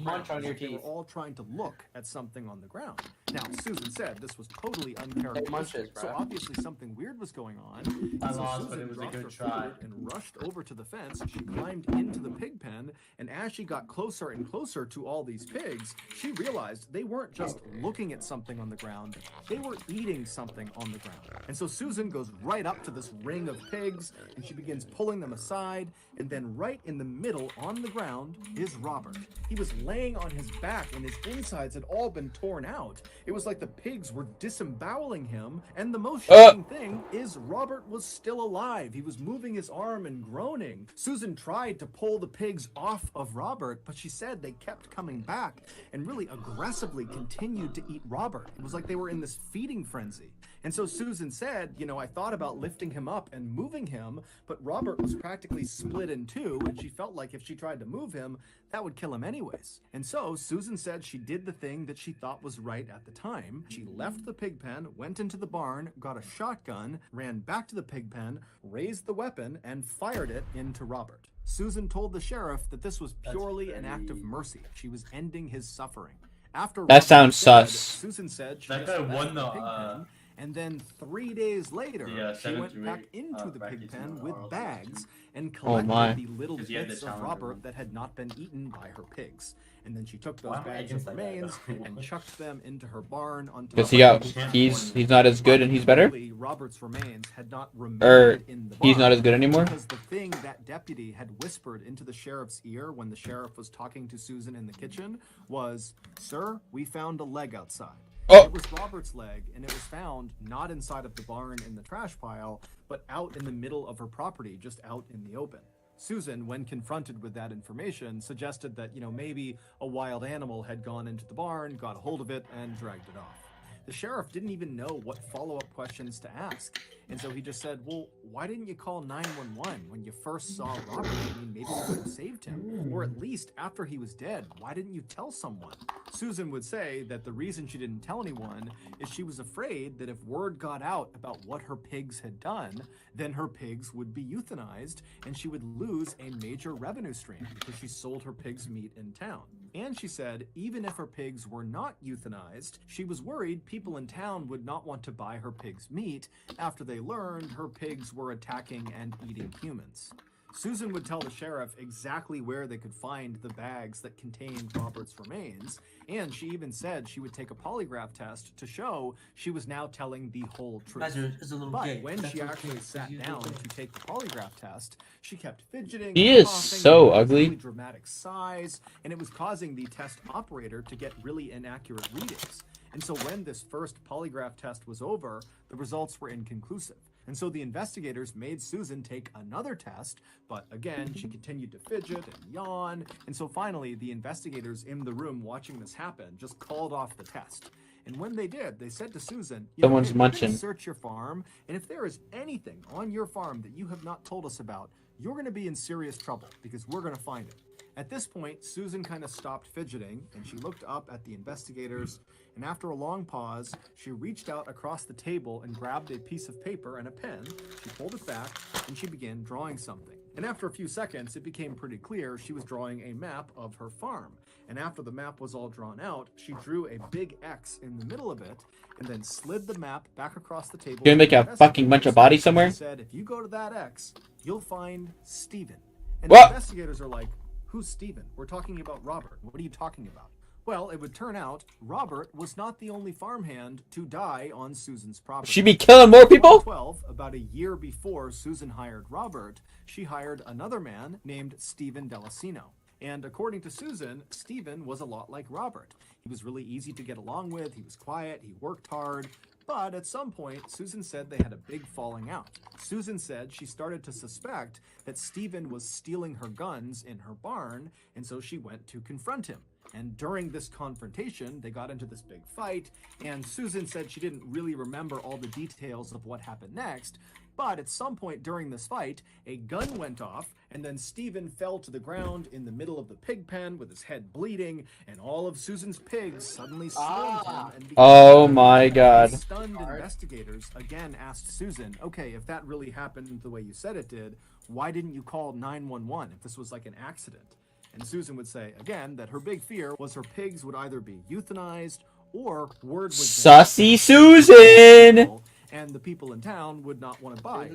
They were all trying to look at something on the ground. Now, Susan said this was totally uncharacteristic, so obviously something weird was going on. I So lost, Susan but it was a dropped good her try. food and rushed over to the fence. She climbed into the pig pen, and as she got closer and closer to all these pigs, she realized they weren't just looking at something on the ground, they were eating something on the ground. And so Susan goes right up to this ring of pigs, and she begins pulling them aside, and then right in the middle on the ground is Robert. He was laying on his back and his insides had all been torn out. It was like the pigs were disemboweling him, and the most shocking thing is Robert was still alive. He was moving his arm and groaning. Susan tried to pull the pigs off of Robert, but she said they kept coming back and really aggressively continued to eat Robert. It was like they were in this feeding frenzy. And so Susan said, you know, I thought about lifting him up and moving him, but Robert was practically split in two, and she felt like if she tried to move him, that would kill him anyways. And so Susan said she did the thing that she thought was right at the time. She left the pig pen, went into the barn, got a shotgun, ran back to the pig pen, raised the weapon, and fired it into Robert. Susan told the sheriff that this was purely an act of mercy. She was ending his suffering. After That Robert sounds was dead, sus. Susan said she That just guy left won the the, pig pen, and then 3 days later, she 7 went to back 8, into the pig brackets pen and with RLCs. bags and Oh my. collected the little 'Cause he had the bits of challenge Robert room. that had not been eaten by her pigs. and then she took those Why am I bags against of that guy, remains though? and chucked them into her barn on top Because of he's not as good and he's better? Luckily, Robert's remains had not Or remained in the barn. he's not as good anymore? Because the thing that deputy had whispered into the sheriff's ear when the sheriff was talking to Susan in the kitchen was, "Sir, we found a leg outside." Oh. It was Robert's leg, and it was found not inside of the barn in the trash pile, but out in the middle of her property, just out in the open. Susan, when confronted with that information, suggested that, maybe a wild animal had gone into the barn, got a hold of it, and dragged it off. The sheriff didn't even know what follow-up questions to ask, and so he just said, "Well, why didn't you call 911 when you first saw Robert? I mean, maybe you could have saved him. Or at least after he was dead, why didn't you tell someone?" Susan would say that the reason she didn't tell anyone is she was afraid that if word got out about what her pigs had done, then her pigs would be euthanized, and she would lose a major revenue stream because she sold her pigs' meat in town. And she said even if her pigs were not euthanized, she was worried people in town would not want to buy her pigs' meat after they learned her pigs were attacking and eating humans. Susan would tell the sheriff exactly where they could find the bags that contained Robert's remains, and she even said she would take a polygraph test to show she was now telling the whole truth. It's a little But gay. when That's she okay, actually 'cause sat he's a down little to take the polygraph test, she kept fidgeting. He and is coughing, so and ugly. really dramatic sighs, and it was causing the test operator to get really inaccurate readings. And so when this first polygraph test was over, the results were inconclusive. And so the investigators made Susan take another test, but again, she continued to fidget and yawn. And so finally, the investigators in the room watching this happen just called off the test. And when they did, they said to Susan, Someone's "Hey, we're gonna munching. search your farm, and if there is anything on your farm that you have not told us about, you're going to be in serious trouble because we're going to find it." At this point, Susan kind of stopped fidgeting, and she looked up at the investigators, and after a long pause, she reached out across the table and grabbed a piece of paper and a pen. She pulled it back, and she began drawing something. And after a few seconds, it became pretty clear she was drawing a map of her farm. And after the map was all drawn out, she drew a big X in the middle of it, and then slid the map back across the table. You're gonna make a fucking bunch of bodies somewhere? She said, "If you go to that X, you'll find Steven." And What? the investigators are like, "Who's Steven? We're talking about Robert. What are you talking about?" Well, it would turn out Robert was not the only farmhand to die on Susan's property. She be killing more people? 12, about a year before Susan hired Robert, she hired another man named Steven Delicino. And according to Susan, Steven was a lot like Robert. He was really easy to get along with, he was quiet, he worked hard. But at some point, Susan said they had a big falling out. Susan said she started to suspect that Steven was stealing her guns in her barn, and so she went to confront him. And during this confrontation, they got into this big fight, and Susan said she didn't really remember all the details of what happened next, but at some point during this fight, a gun went off, and then Steven fell to the ground in the middle of the pig pen with his head bleeding, and all of Susan's pigs suddenly swarmed him and began Oh my god. Stunned investigators again asked Susan, "Okay, if that really happened the way you said it did, why didn't you call 911 if this was like an accident?" And Susan would say, again, that her big fear was her pigs would either be euthanized or word would Sussy Susan! and the people in town would not want to buy.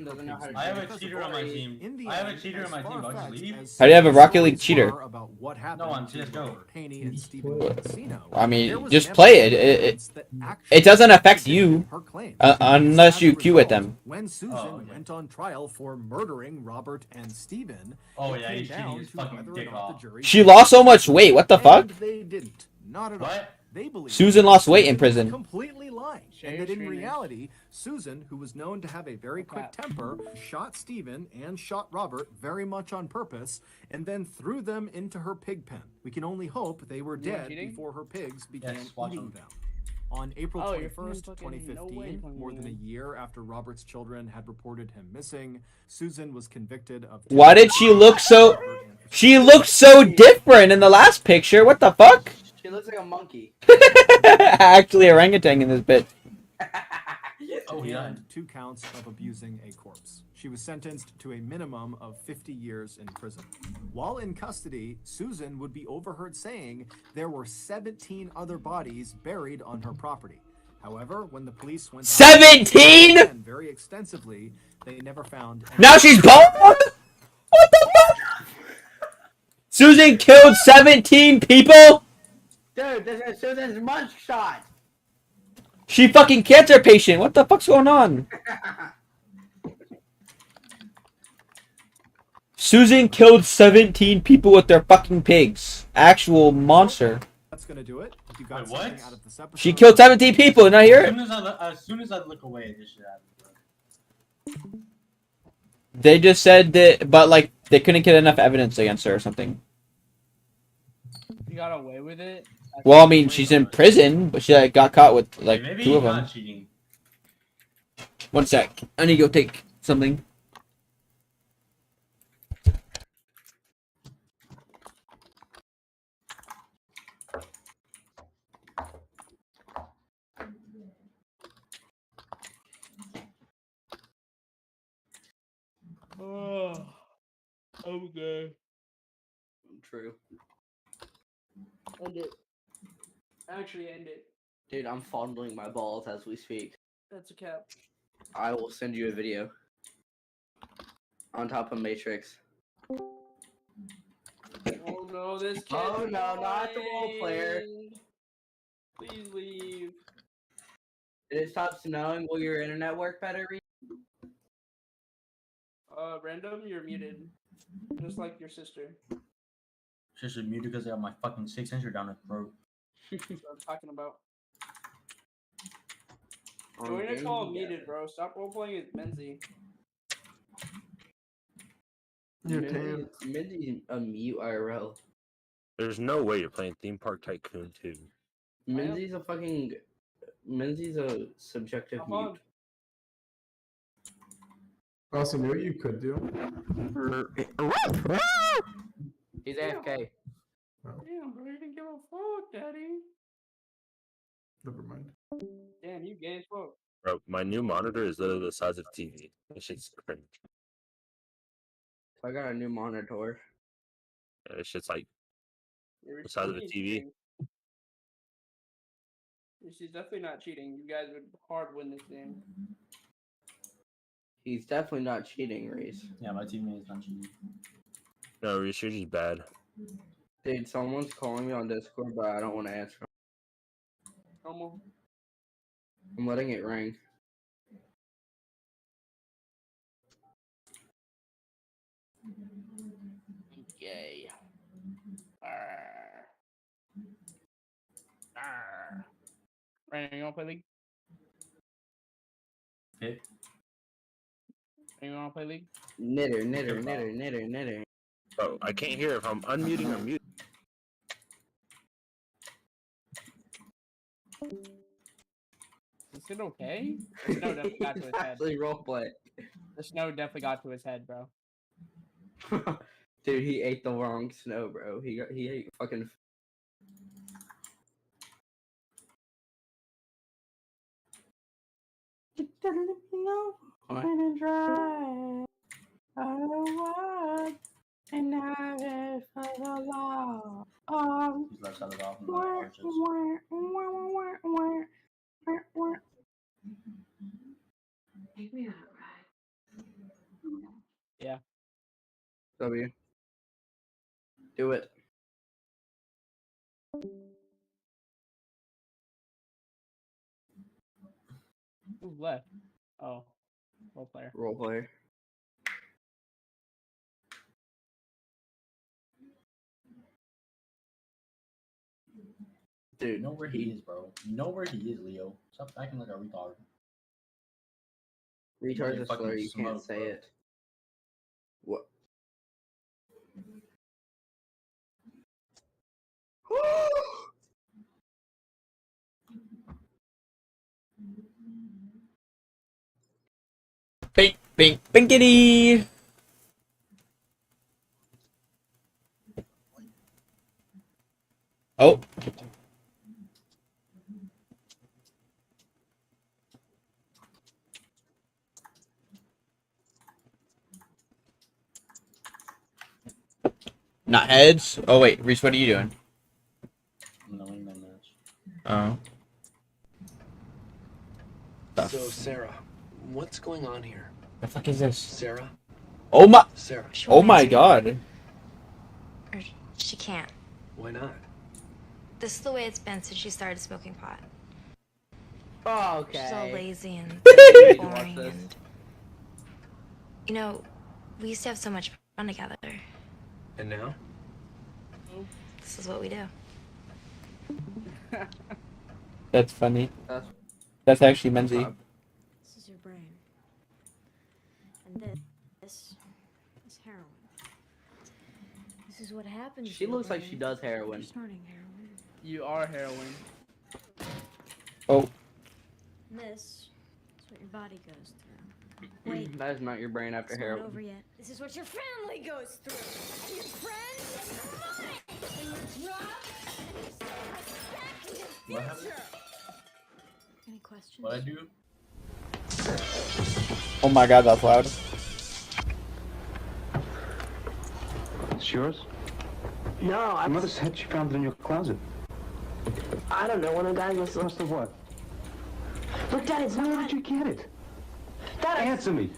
I have a cheater on my team. I have a cheater on my team. I'll just leave. How do you have a Rocket League cheater? About what happened No, on CSGO. Haney and Steven Delicino, I mean, just play it. It doesn't affect you unless you queue with them. When Susan went on trial for murdering Robert and Steven, Oh it yeah, came he's cheating down his to fucking whether or dick not the off. jury She lost so much weight, what the fuck? And they didn't. Not at all. What? They believed Susan lost weight in prison. completely lying, and that in reality, Susan, who was known to have a very quick temper, shot Steven and shot Robert very much on purpose, and then threw them into her pig pen. We can only hope they were dead before her pigs began eating them. On April 21st, 2015, more than a year after Robert's children had reported him missing, Susan was convicted of... Why did she look so... She looked so different in the last picture, what the fuck? She looks like a monkey. Actually, orangutan in this bit. And 2 counts of abusing a corpse. She was sentenced to a minimum of 50 years in prison. While in custody, Susan would be overheard saying there were 17 other bodies buried on her property. However, when the police went 17?! and very extensively, they never found... Now she's bald?! What the fuck?! Susan killed 17 people? Dude, this is Susan's munch shot. She fucking cancer patient. What the fuck's going on? Susan killed 17 people with their fucking pigs. Actual monster. That's gonna do it. You got Wait, what? something out of this episode. She killed 17 people. Did I hear it? As soon as I look away, this shit happens. They just said that, but like they couldn't get enough evidence against her or something. You got away with it? Well, I mean, she's in prison, but she like, got caught with like Maybe 2 of he's them. not cheating. One sec. I need to go take something. Oh, okay. True. End it. Actually, end it. Dude, I'm fondling my balls as we speak. That's a cap. I will send you a video. On top of Matrix. Oh no, this kid. Oh no, not the role player. Please leave. Did it stop snowing? Will your internet work better? Random, you're muted. Just like your sister. Just muted because I got my fucking 6-incher down her throat. That's what I'm talking about. Join a call muted, bro. Stop roleplaying as Menzie. Minzy's a mute IRL. There's no way you're playing Theme Park Tycoon 2. Minzy's a fucking. Minzy's a subjective mute. Also, knew what you could do. He's AFK. Damn, bro, you didn't give a fuck, daddy. Never mind. Damn, you gay as fuck. Bro, my new monitor is literally the size of a TV. That shit's cringe. I got a new monitor. Yeah, that shit's like You're the size of a TV. She's definitely not cheating. You guys would hard win this game. He's definitely not cheating, Reese. Yeah, my teammate is not cheating. No, Reese, you're just bad. Dude, someone's calling me on Discord, but I don't want to answer. Homo. I'm letting it ring. Yay. Arr. Arr. Brandon, you wanna play League? Okay. You wanna play League? Knitter. Bro, I can't hear if I'm unmuting or muting. Is it okay? The snow definitely got to his head. Actually, roleplay. The snow definitely got to his head, bro. Dude, he ate the wrong snow, bro. He ate fucking. When dry, I want and I it for the law. He's left side of the office. Take me on a ride. Yeah. W. Do it. Who's left? Oh, role player. Role player. Dude, you know where he is, bro. You know where he is, Leo. Stop acting like a retard. Retard is a Fucking slur, you can't smoke, say bro. it. What? Bink, bink, binkity! Oh. Not heads? Oh wait, Reese, what are you doing? I'm gonna win that match. Oh. The So, Sarah, what's going on here? The fuck is this? Sarah? Oh my! Sarah. Oh my god. She can't. Why not? This is the way it's been since she started smoking pot. Oh, okay. She's all lazy and Need to watch boring this. and... You know, we used to have so much fun together. And now? This is what we do. That's funny. That's actually Menzie. This is your brain. And this is heroin. This is what happens. She looks like she does heroin. You're snorting heroin. You are heroin. Oh. And this is what your body goes through. Wait, That is not your brain after it's not heroin. over yet. This is what your family goes through. And your friends and mine. And your job and your self-respect and your What happened? future. Any questions? What I do? Oh my god, that's loud. It's yours? No, Your mother said she found it in your closet. I don't know. One of the guys was. Closet of what? Look, Dad, it's Where not. did you get it? Dad, Answer me.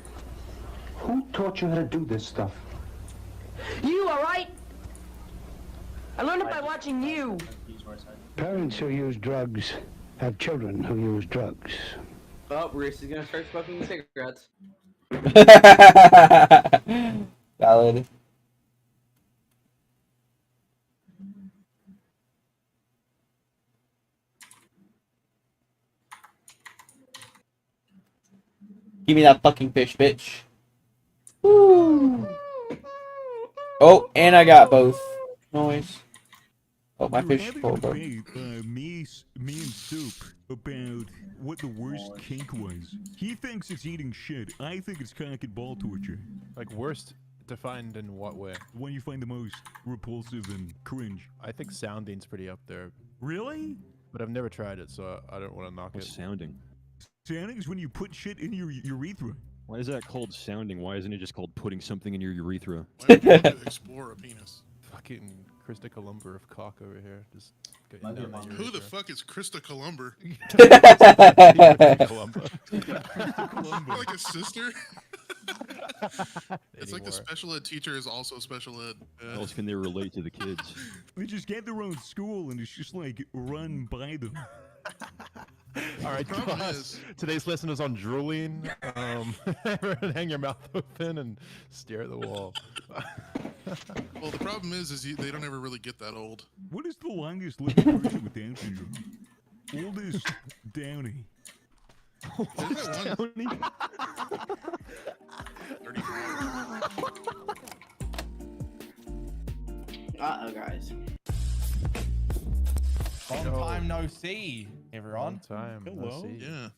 Who taught you how to do this stuff? You, all right? I learned it by watching you. Parents who use drugs have children who use drugs. Oh, Reese is gonna start smoking cigarettes. Valid. Give me that fucking fish, bitch. Woo. Oh, and I got both. Noise. Oh, my fish having pulled a bro. debate, me and Soup, about what the worst kink was. He thinks it's eating shit. I think it's cock and ball torture. Like worst defined in what way? When you find the most repulsive and cringe. I think sounding's pretty up there. Really? But I've never tried it, so I don't want to knock What's it. sounding? Sounding is when you put shit in your urethra. Why is that called sounding? Why isn't it just called putting something in your urethra? Why would you want to explore a penis? Fucking Krista Columber of cock over here. Just getting Might be down that Who the urethra. fuck is Krista Columber? Columba. Krista Columber. Like a sister? It's like the Anymore. special ed teacher is also special ed. How else can they relate to the kids? They just get their own school and it's just like run by them. All right, The problem guys. is- Today's lesson is on drooling. Hang your mouth open and stare at the wall. Well, the problem is they don't ever really get that old. What is the longest living person with Down syndrome? Oldest Downey. Oldest Downey? 35. Uh-oh, guys. Long time no see, everyone. Time. Hello. Yeah.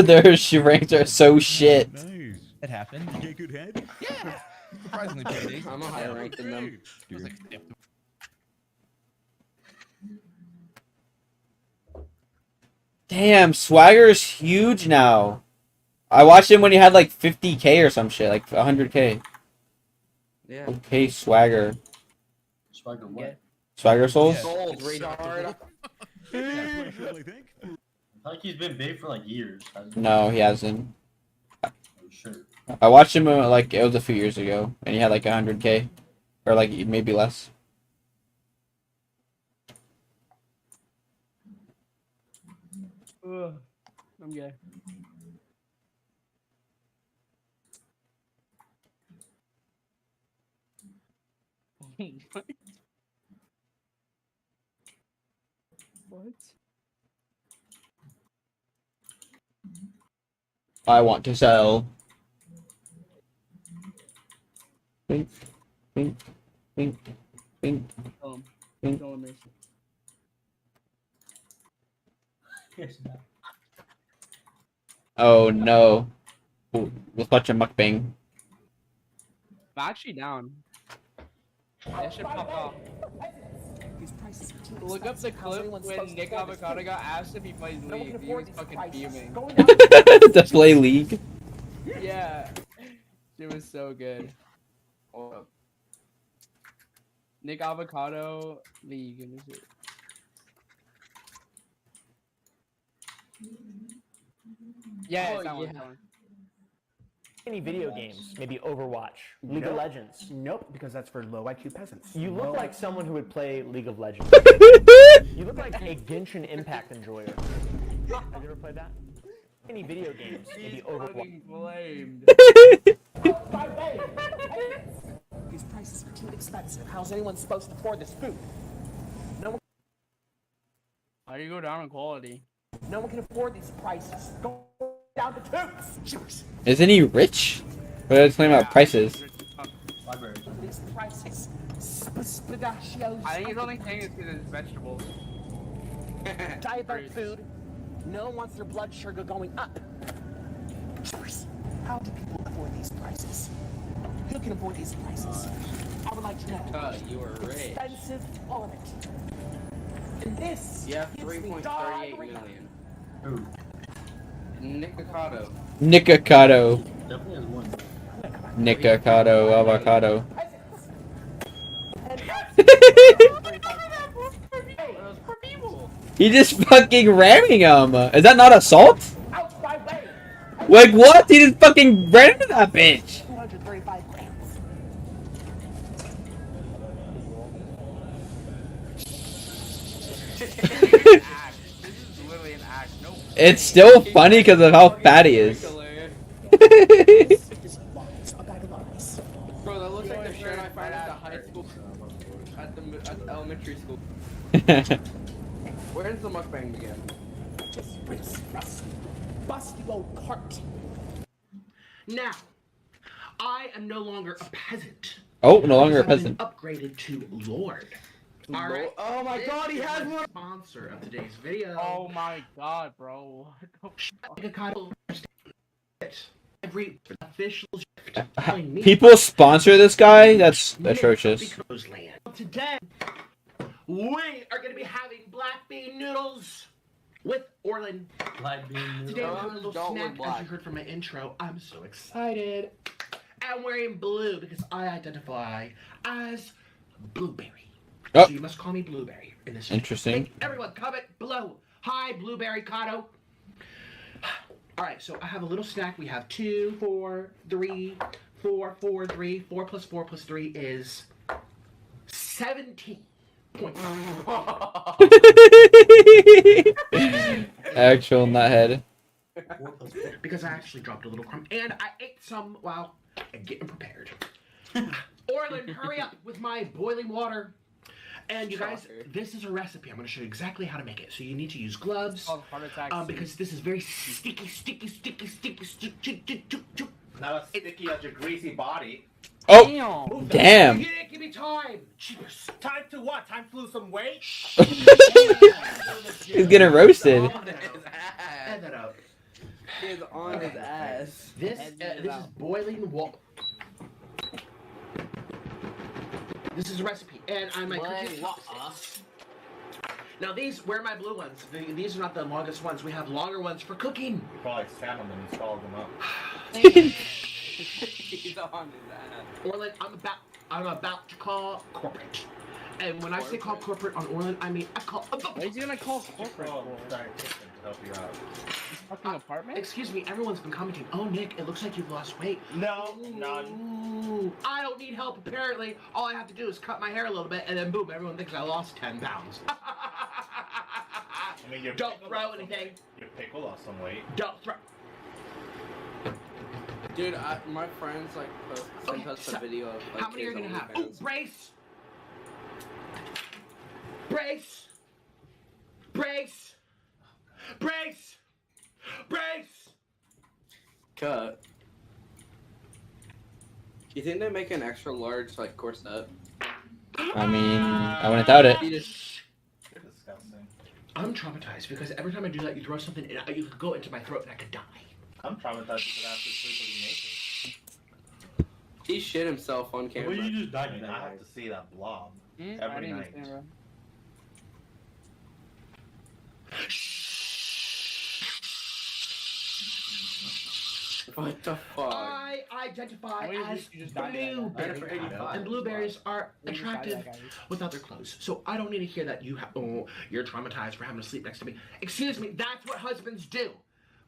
Their ranks are so shit. Nice. It happened. You get good head? Yeah. Surprisingly pretty. I'm a higher rank than them. It was acceptable. Damn, Swagger's huge now. I watched him when he had like 50k or some shit, like 100k. Yeah. Okay, Swagger. Swagger what? Swagger Souls? Gold, retard. I think he's been big for like years. hasn't he? No, he hasn't. Are you sure? I watched him like it was a few years ago, and he had like 100k, or like maybe less. Ugh, I'm gay. What? What? I want to sell. Bink, bink, bink, bink, bink. Don't miss it. Oh no. Ooh, let's watch a mukbang. I'm actually down. That should pop off. Look up the clip when Nick Avocado got asked if he plays League. He was fucking fuming. To play League. Yeah. It was so good. Hold up. Nick Avocado League. Let me see. Yeah, Oh, it's that one, yeah. that one. Any video games, maybe Overwatch, League of Legends. Nope, because that's for low IQ peasants. You look like someone who would play League of Legends. You look like a Genshin Impact enjoyer. Have you ever played that? Any video games, maybe Overwatch. These prices are too expensive. How's anyone supposed to afford this food? No one, How do you go down in quality? no one can afford these prices. Go down to tubes. Isn't he rich? What are you talking about prices? Library. These prices. Spidachios. I think he's only saying it's because it's vegetables. Diet food. No one wants their blood sugar going up. How do people afford these prices? Who can afford these prices? I would like to know. You are rich. Expensive, all of it. And this. You have 3.38 million. Who? Nikocado. Definitely has one. Nikocado avocado. He just fucking ramming him. Is that not assault? Like what? He just fucking ran into that bitch. 235 grams. It's still funny because of how fat he is. Bro, that looks like the shirt I found at the high school, at the elementary school. Where's the mukbang begin? This busty old cart. Now, I am no longer a peasant. Oh, no longer a Because I've been peasant. Upgraded to Lord. All right. Oh my god, he has one! Sponsor of today's video. Oh my god, bro. Every official People sponsor this guy? That's atrocious. Today, we are going to be having black bean noodles with Orlin. Black bean noodles. Today I'm having a little snack, as you heard from my intro. I'm so excited. I'm wearing blue because I identify as Blueberry. Oh. So you must call me Blueberry in this. Interesting. Everyone, comment below. Hi, Blueberry Cotto. All right, so I have a little snack. We have 2, 4, 3, 4, 4, 3. 4 plus 4 plus 3 is 17. Actual nuthead. Because I actually dropped a little crumb and I ate some while getting prepared. Orlin, hurry up with my boiling water. And you guys, this is a recipe. I'm going to show you exactly how to make it. So you need to use gloves because this is very sticky. Not as sticky as your greasy body. Oh, damn. You didn't give me time. Cheers. Time to what? Time to lose some weight? He's getting roasted. Add that up. He's on his ass. This is boiling water. This is a recipe, and I might cook it. Now these, where are my blue ones? These are not the longest ones. We have longer ones for cooking. You probably sat on them and swallowed them up. He's on his ass. Orlin, I'm about to call corporate. And when I say call corporate on Orlin, I mean I call. What is he gonna call corporate for? Help you out. Fucking apartment? Excuse me, everyone's been commenting. Oh, Nick, it looks like you've lost weight. No, none. I don't need help. Apparently, all I have to do is cut my hair a little bit, and then boom, everyone thinks I lost 10 pounds. I mean, Don't throw anything. Your pickle lost some weight. Don't throw. Dude, my friends like sent us a video of like, How many are you gonna have? OnlyFans. Oh, brace! Brace! Brace! Brace! Brace! Cut. You think they make an extra large like corset? I mean, I wouldn't doubt it. You're disgusting. I'm traumatized because every time I do that, you throw something and you could go into my throat and I could die. I'm traumatized because I have to sleep with you naked. He shit himself on camera. Well, you just died. I mean, I have to see that blob every night. What the fuck? I identify as blueberry, and blueberries are attractive without their clothes. So I don't need to hear that you have. Oh, you're traumatized for having to sleep next to me. Excuse me, that's what husbands do.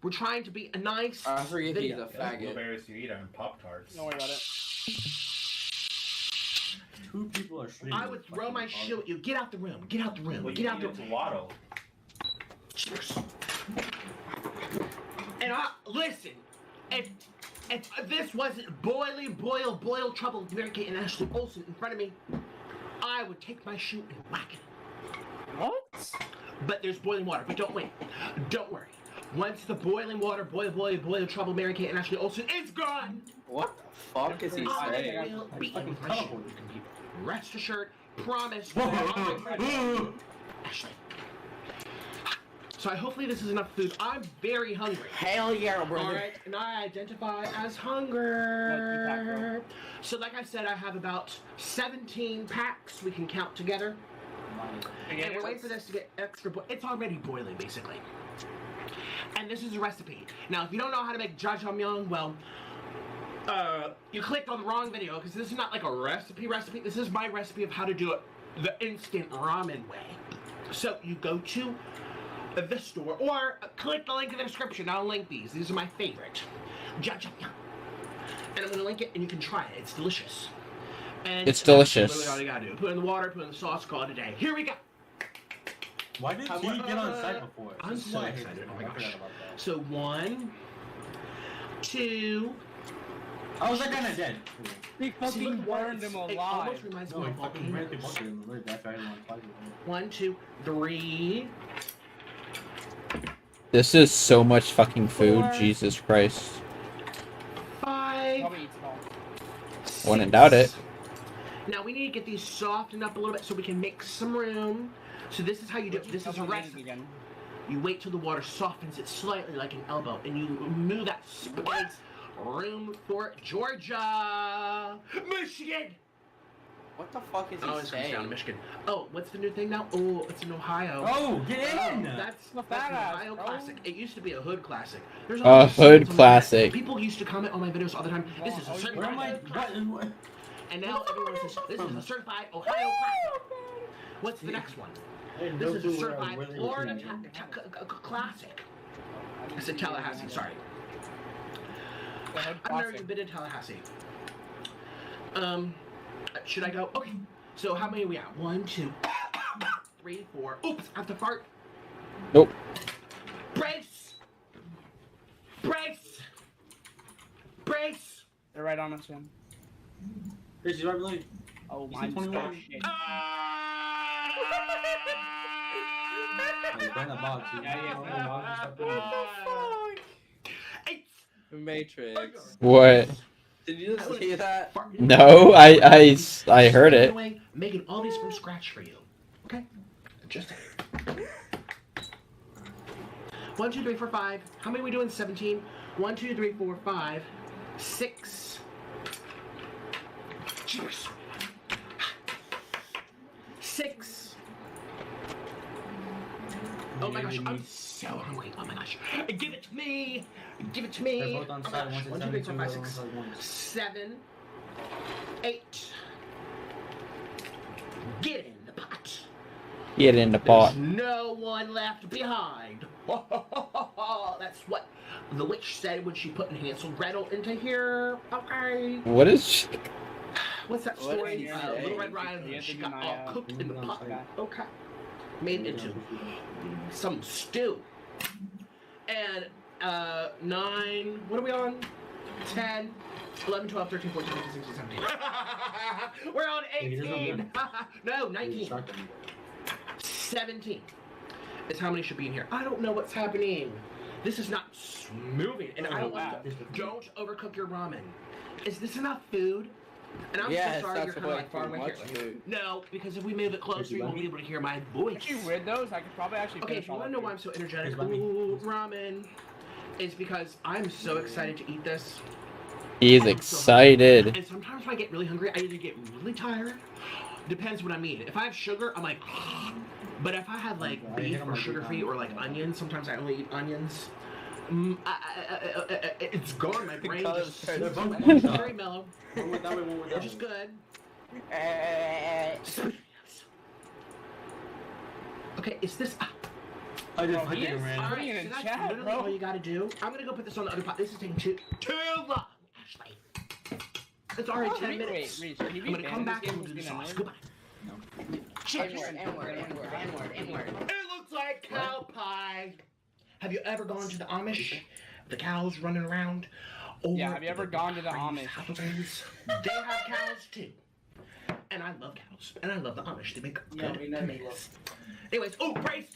We're trying to be a nice I forget he's video. a faggot. Blueberries you eat on Pop-Tarts. Don't worry about it. 2 people are streaming. I would throw my shoe at you. Get out the room. Get out the room. Well, Get you out the need room. to waddle. And listen, if this wasn't boil trouble with Mary Kate and Ashley Olsen in front of me, I would take my shoe and whack it. What? But there's boiling water. But don't wait. Don't worry. Once the boiling water, boil trouble, Mary Kate and Ashley Olsen is gone. What the fuck is he I saying? will be with my shoe. Rest assured. Promise. Ashley. So hopefully this is enough food. I'm very hungry. Hell yeah, brother. Alright, and I identify as hunger. So like I said, I have about 17 packs we can count together. And we're waiting for this to get extra it's already boiling, basically. And this is a recipe. Now, if you don't know how to make jjajangmyeon, well, you clicked on the wrong video, because this is not like a recipe. This is my recipe of how to do it the instant ramen way. So you go to the store, or click the link in the description. I'll link these. These are my favorite. Jjajangmyeon. And I'm going to link it, and you can try it. It's delicious. And It's delicious. That's literally all you gotta do. Put in the water, put in the sauce, call it a day. Here we go. Why did he get on site before? I'm so excited. Oh my gosh. So 1, 2. How was that guy not dead? He fucking burned him It alive. almost reminds me of volcanoes. 1, 2, 3. This is so much fucking food. 4, Jesus Christ. 5. Wouldn't doubt it. Now we need to get these softened up a little bit so we can make some room. So this is how you do it. This is a recipe. You wait till the water softens it slightly like an elbow, and you move that spaghetti. Room for Georgia, Michigan. What the fuck is he it's saying? down to Michigan. Oh, what's the new thing now? Oh, it's in Ohio. Oh, get in! That's an Ohio classic. It used to be a hood classic. There's A all these hood signs on classic. the people used to comment on my videos all the time. This is a certified classic. And now everyone says this is a certified Ohio classic. What's the next one? This is a certified Florida classic. I said Tallahassee. Sorry. I've never even been in Tallahassee. Should I go? Okay. So how many are we at? 1, 2, 3, 4. Oops, I have to fart. Nope. Brace! Brace! Brace! They're right on us, Jim. Is he right below you? Oh my god. Shit. Burn that box. Matrix. What? Did you just see that? No, I heard it. Making all these from scratch for you. Okay? Just 1, 2, 3, 4, 5. How many are we doing? 17. 1, 2, 3, 4, 5, 6. 6. Oh my gosh, I'm so hungry. Oh my gosh. Give it to me. Give it to me. They're both on side. 1, 2, 3, 4, 5, 6, 7, 8. Get in the pot. Get in the pot. There's no one left behind. That's what the witch said when she put Hansel and Gretel into here. Okay. What is? What's that story? Little Red Riding Hood. She got all cooked in the pot. Okay. Made into some stew. And 9. What are we on? 10. 11, 12, 13, 14, 15, 16, 17. We're on 18. No, 19. 17 is how many should be in here. I don't know what's happening. This is not moving, and I don't overcook your ramen. Is this enough food? And I'm Yes, so sorry you're that's kind of like way far too away much here. food. No, because if we move it closer, you won't be able to hear my voice. If you rid those, I could probably actually Okay, finish if you all want of to know these. why I'm so energetic, ooh, ramen, is because I'm so excited to eat this. He is excited. And sometimes when I get really hungry, I either get really tired. Depends what I'm eating. If I have sugar, I'm like, but if I have like beef or sugar-free or like onions, sometimes I only eat onions. It's gone. My brain just it's very mellow. Which is good. Okay, is this? I just Bro, he fucking is ran. putting it in So that's chat, literally bro. all you gotta do. I'm gonna go put this on the other pot. This is taking too long, Ashley. It's already 10 minutes. Wait, can you I'm be gonna come banned? back This and game we'll do the has sauce. been Goodbye. Cheers. N-word. It looks like cow pie. Have you ever gone to the Amish? The cows running around? Or Yeah, have you ever gone to the Amish? They have cows too. And I love cows. And I love the Amish. They make good tomatoes. Anyways, oh, Grace!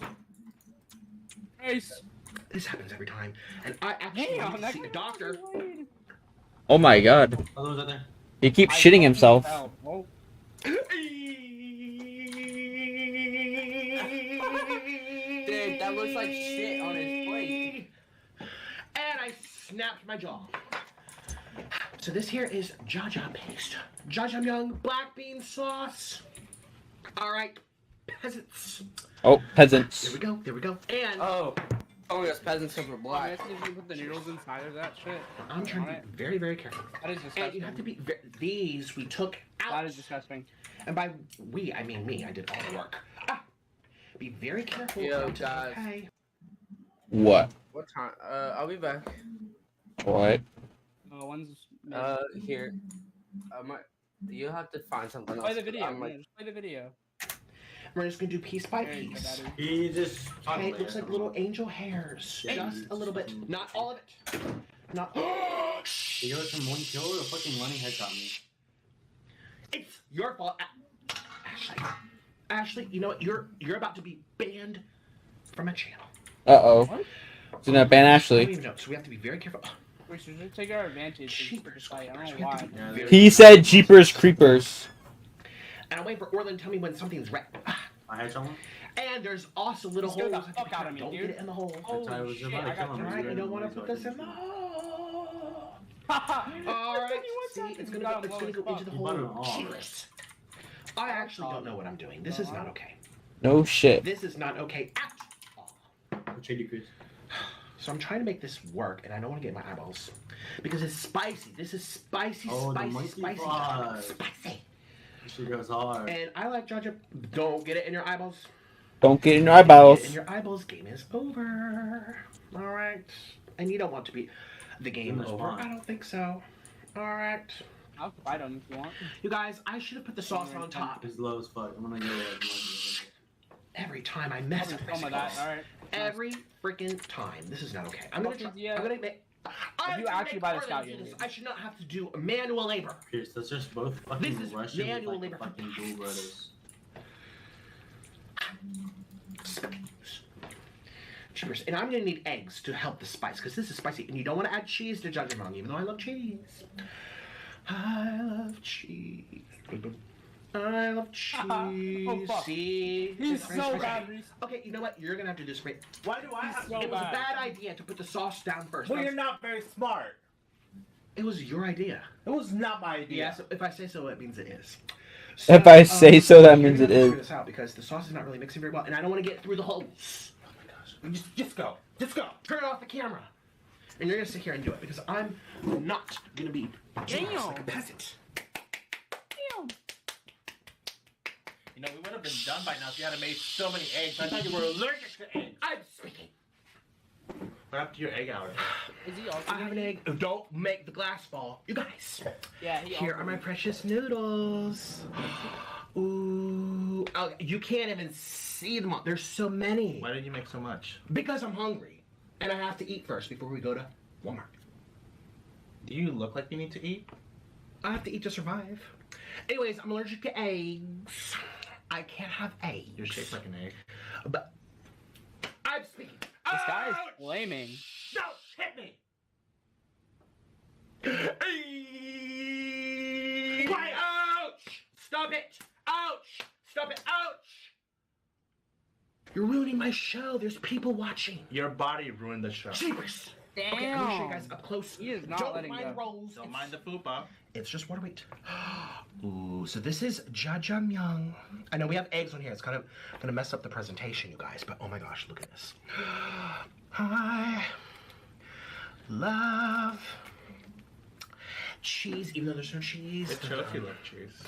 Grace! This happens every time. And I actually need to see a doctor. Oh my god. Oh, those are there. He keeps shitting himself. Dude, that looks like shit on his plate. And I snapped my jaw. So this here is Jaja paste. Jajangmyeon black bean sauce. All right, peasants. Oh, peasants. There we go. There we go. And oh yes, peasants over I black. guess you put the noodles inside of that shit. I'm trying to be very, very careful. That is disgusting. And you have to be. These we took out. That is disgusting. And by we, I mean me. I did all the work. Be very careful. Yo, guys. Okay. What? What time? I'll be back. What? One's here. You have to find something else. play the video. I'm like, Just play the video. We're just gonna do piece by There you go, piece. Daddy. He just. Okay, it looks like little angel hairs. Just a little bit. Not all of it. Not. You go from one kill or fucking running headshot me. It's your fault, Ashley. Ashley, you know what? You're about to be banned from a channel. Uh-oh. It's gonna ban I don't Ashley. even know. So we have to be very careful. We should take our advantage. I don't know why. He said Jeepers Creepers. And I'm waiting for Orlin to tell me when something's red. I had someone. And there's also little Scared holes. the fuck out of me, Don't dude. get it in the hole. Holy shit, I got Alright, you don't want to put this in the hole. Alright, see, it's gonna go into the hole. Cheers. I actually don't know what I'm doing. This is not okay. No shit. This is not okay at all. So I'm trying to make this work, and I don't want to get my eyeballs. Because it's spicy. This is spicy, spicy. She goes hard. And I like Jaja. Don't get it in your eyeballs. Don't get in your Get it eyeballs. in your eyeballs. Game is over. Alright. And you don't want to be the game over. I don't think so. Alright. I'll fight him if you want. You guys, I should have put the sauce on top. It's low as fuck. I'm gonna go like Every time I mess up Some of that, alright. Every freaking time. This is not okay. I'm gonna try. I'm gonna make. If you actually buy the scout, you I should not have to do manual labor. Pierce, that's just both fucking This is Russian manual like labor. fucking dual brothers. Cheers. And I'm gonna need eggs to help the spice because this is spicy, and you don't want to add cheese to jajangmyeon, even though I love cheese. I love cheese. I love cheese. Oh, fuck. See? He's Difference. so Okay. bad, Reese. Okay, you know what? You're gonna have to do this right. Why do I have to? It was a bad idea to put the sauce down first. Well, you're not very smart. It was your idea. It was not my idea. Yeah, so if I say so, it means it is. If I say so, that means you're it gonna have to is. figure this out because the sauce is not really mixing very well, and I don't want to get through the holes. Just go. Just go. Turn off the camera. And you're gonna sit here and do it because I'm not gonna be doing this like a peasant. You know, we would have been done by now if you hadn't made so many eggs. I thought you were allergic to eggs. I'm speaking. What happened to your egg hour? Is he also I have an egg. Don't make the glass fall. You guys. Yeah, he Here also are my precious noodles. Ooh. Oh, you can't even see them all. There's so many. Why did you make so much? Because I'm hungry. And I have to eat first before we go to Walmart. Do you look like you need to eat? I have to eat to survive. Anyways, I'm allergic to eggs. I can't have eggs. You're shaped like an egg. But I'm speaking. This guy is flaming. Don't hit me! Why? Ouch! Stop it! Ouch! Stop it! Ouch! You're ruining my show. There's people watching. Your body ruined the show. Jeepers! Damn. Okay, I'm gonna show you guys up close. He is not Don't letting mind go. rolls. Don't mind the fupa. It's just water weight. Ooh, so this is jajangmyeon. I know we have eggs on here. It's kind of gonna mess up the presentation, you guys. But oh my gosh, look at this. I love cheese, even though there's no cheese. It shows you love cheese.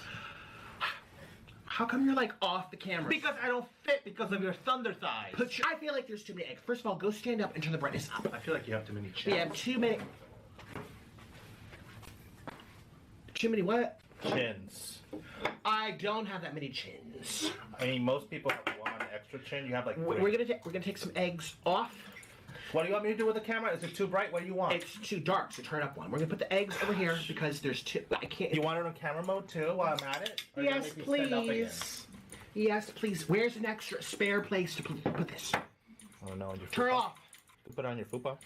How come you're like off the camera? Because I don't fit because of your thunder thighs. I feel like there's too many eggs. First of all, go stand up and turn the brightness up. I feel like you have too many chins. We have too many. Too many what? Chins. I don't have that many chins. I mean, most people have one extra chin. You have like. We're gonna take some eggs off. What do you want me to do with the camera? Is it too bright? What do you want? It's too dark, so turn up one. We're gonna put the eggs over here because there's two. I can't. You want it on camera mode too while I'm at it? Or Yes, you gonna make me stand up again? please. Yes, please. Where's an extra spare place to put this? Oh no, on your Turn fupa. off. You put it on your fupa.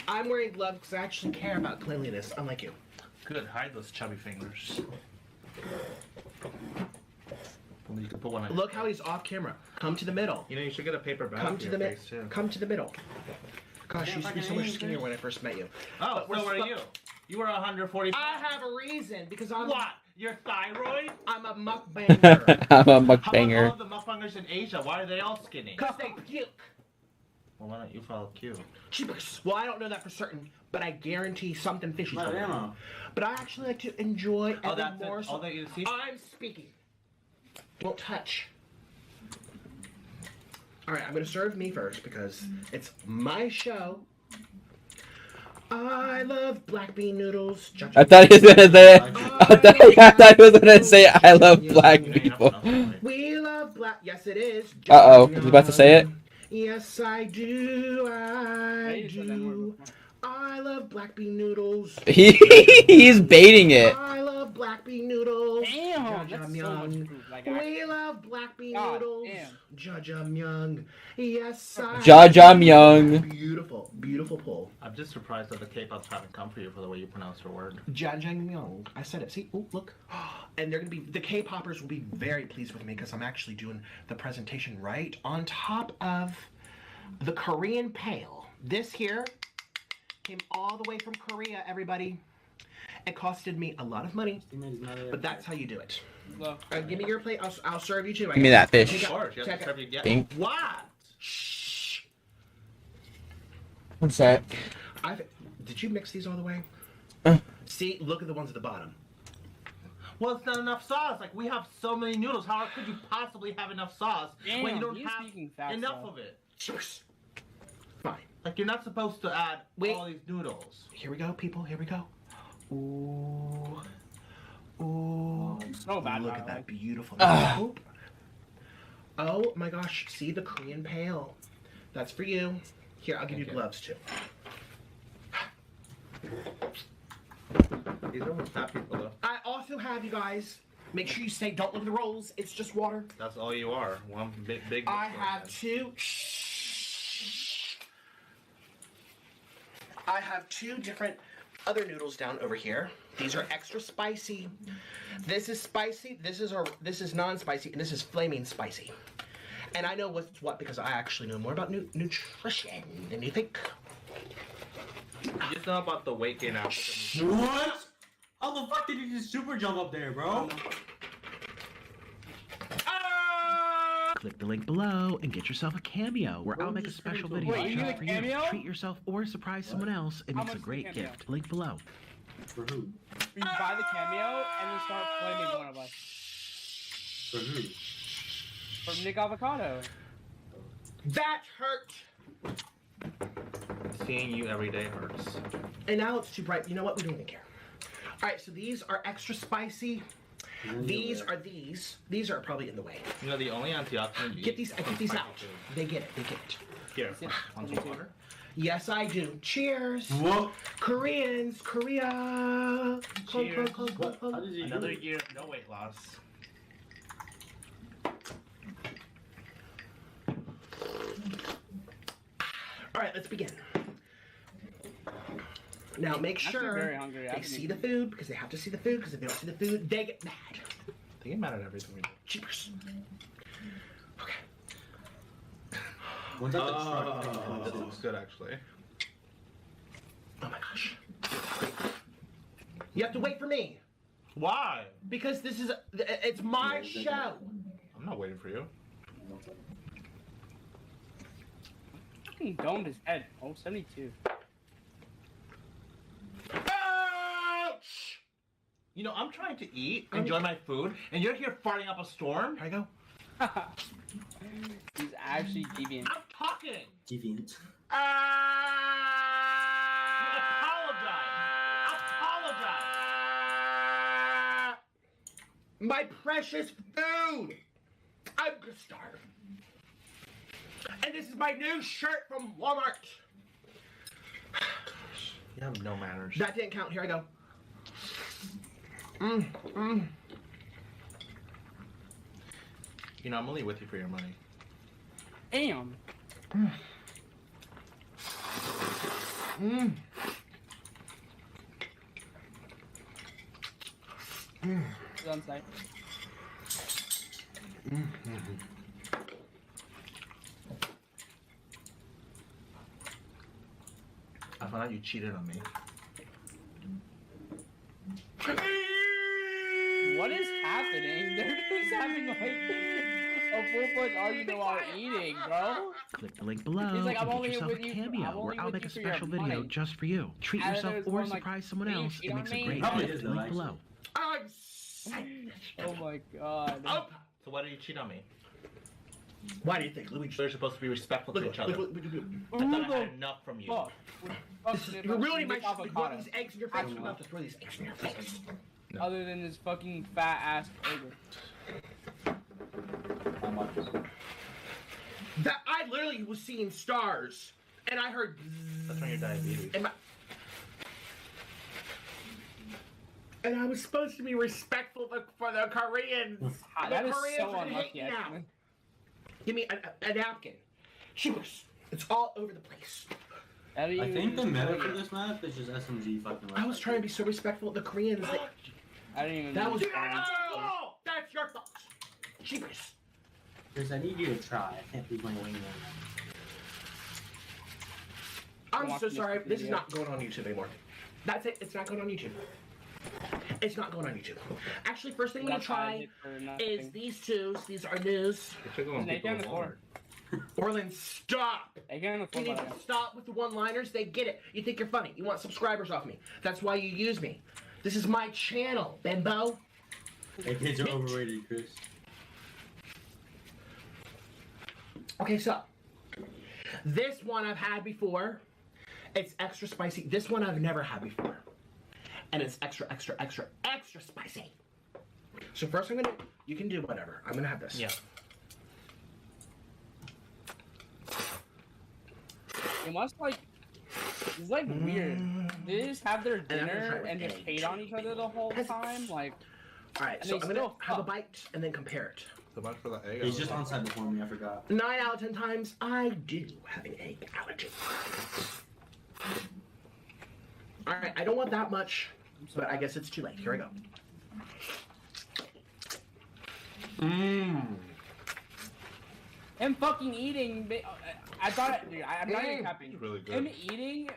I'm wearing gloves because I actually care about cleanliness, unlike you. Good. Hide those chubby fingers. You can put one on. Look how he's off camera. Come to the middle. You know, you should get a paper bag. Come for to your the face, too. Come to the middle. Gosh, you used to be so much skinnier when I first met you. Oh, But we're so are you? You were 140. I have a reason because I'm What? Your thyroid? I'm a mukbanger. I'm a How about mukbanger. all the mukbangers in Asia? Why are they all skinny? Cause they puke. Well, why don't you follow cute? Cheapers. Well, I don't know that for certain, but I guarantee something fishy. Mariano. But I actually like to enjoy Oh, every that's it. morsel. All that you see? I'm speaking. Don't touch. All right, I'm gonna serve me first because it's my show. I love black bean noodles. I thought he was gonna say. I thought he was gonna say I love black people. We love black. Yes, it is. Uh oh, he's about to say it. Yes, I do. I do. I love black bean noodles. He's baiting it. I love black bean noodles. Damn, that's so much food. Like, We love black bean noodles. Jajangmyeon. Yes, I Jajangmyeon. Beautiful, beautiful pull. I'm just surprised that the K-pops haven't come for you for the way you pronounce your word. Jajangmyeon. I said it. See? Oh, look. And they're gonna be the K-poppers will be very pleased with me because I'm actually doing the presentation right on top of the Korean pail. This here came all the way from Korea, everybody. It costed me a lot of money, but that's how you do it. Give me your plate. I'll serve you too. Give me that fish. Of course, you have to serve you. Pink. What? Shh. What's that? Did you mix these all the way? See, look at the ones at the bottom. Well, it's not enough sauce. Like, we have so many noodles. How could you possibly have enough sauce when you don't have enough of it? Cheers. Fine. Like, you're not supposed to add all these noodles. Here we go, people. Here we go. Ooh. Ooh. So bad. Look at that beautiful. Ah. Oop. Oh my gosh. See the Korean pail. That's for you. Here, I'll give you gloves too. These are for fat people, though. I also have you guys. Make sure you say don't look at the rolls. It's just water. That's all you are. One big. I have two. I have two different other noodles down over here. These are extra spicy. This is spicy. This is non-spicy, and this is flaming spicy. And I know what's what because I actually know more about nutrition than you think. You just know about the weight gain out. What? How the fuck did you just super jump up there, bro? Click the link below and get yourself a cameo where I'll make a special video Wait, you just need a for you. cameo? Treat yourself or surprise someone else. It How makes a much is great the cameo? gift. Link below. For who? You buy the cameo and then start flaming one of us. For who? From Nick Avocado. That hurt. Seeing you every day hurts. And now it's too bright. You know what? We don't even care. All right, so these are extra spicy. These are these. These are probably in the way. You know, the only antioxidant you Get these. I get these out. They get it. They get it. Here, want some water? Yes, I do. Cheers. What? Koreans, Korea. Clunk, Cheers. clunk, clunk, clunk, clunk. Another year of no weight loss. All right, let's begin. Now make I'm sure very hungry. they see the food because they have to see the food because if they don't see the food, they get mad. They get mad at everything we do. Cheers. When's that the truck? This looks good, actually. Oh my gosh. You have to wait for me. Why? Because this is, it's my show. I'm not waiting for you. Fucking domed his head. Oh, 72. Ouch! You know, I'm trying to eat, enjoy my food, and you're here farting up a storm. Here I go. He's actually deviant. I'm talking. Deviant. Apologize. My precious food. I'm gonna starve. And this is my new shirt from Walmart. You have no manners. That didn't count. Here I go. You know, I'm only with you for your money. Damn. It's on site. I found out you cheated on me. What is happening? They're just having like a full-fledged argument while eating, bro. Click the link below. He's like, I'm and get only yourself with a you. cameo where I'll make a special video money. just for you. Treat And yourself there's or one like, surprise someone "Will you else. cheat It on makes a me?" great Probably gift. is, Link though, below. Oh my god. Oh. So why did you cheat on me? Why do you think, Louis? They're supposed to be respectful to each other. I thought I had enough from you. You're ruining my avocado. throw these eggs in your face. I'm about to throw these eggs in your face. Other than his fucking fat ass burger. That I literally was seeing stars, and I heard. That's from your diabetes. And I was supposed to be respectful for the Koreans. That The is Koreans so are gonna hate unlucky, me now. actually. Give me a napkin. Shooters. It's all over the place. I think the meta for this map is just SMG fucking. I was trying to be so respectful of the Koreans. I didn't even. That was. Oh! That's your fault. Shooters. Chris, I need you to try. I can't leave my wing there. I'm so sorry. This is not going on YouTube anymore. That's it. It's not going on YouTube. It's not going on YouTube. Actually, first thing I'm gonna try is these two. These are news. Orlin, stop! You need to stop with the one-liners. They get it. You think you're funny. You want subscribers off me. That's why you use me. This is my channel, Bimbo. Hey, kids are overrated, Chris. Okay, so this one I've had before. It's extra spicy. This one I've never had before. And it's extra, extra, extra, extra spicy. So first I'm gonna, you can do whatever. I'm gonna have this. Yeah. It must like, it's like weird. They just have their dinner and just hate on each other the whole time. Like, alright, so I'm gonna have a bite and then compare it. So much for the egg. He's just on site before me, I forgot. 9 out of 10 times, I do have an egg allergy. Alright, I don't want that much, but I guess it's too late. Here I go. him fucking eating. I thought, dude, I'm not even capping. Really good. Him eating.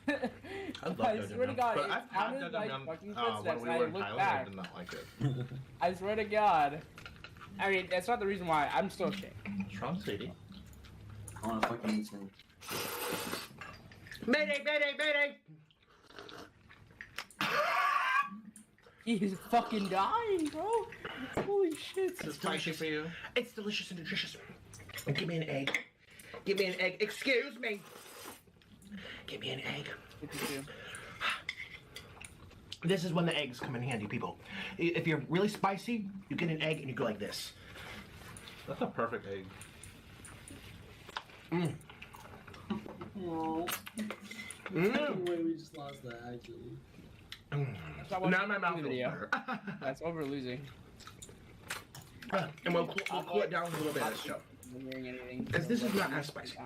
I swear to God, it sounded like fucking footsteps. When we I were in looked Thailand, back. I did not like it. I swear to God. I mean, that's not the reason why. I'm still sick. Strong city. I wanna fucking eat some. Mayday, mayday, mayday! He's fucking dying, bro. Holy shit. It's delicious for you. It's delicious and nutritious. And give me an egg. Give me an egg. Excuse me. Give me an egg. This is when the eggs come in handy, people. If you're really spicy, you get an egg and you go like this. That's a perfect egg. Oh. Mm. Way we just lost that, actually. Now my mouth feels better. That's over losing. And we'll cool it down a little bit. Because this is not as spicy.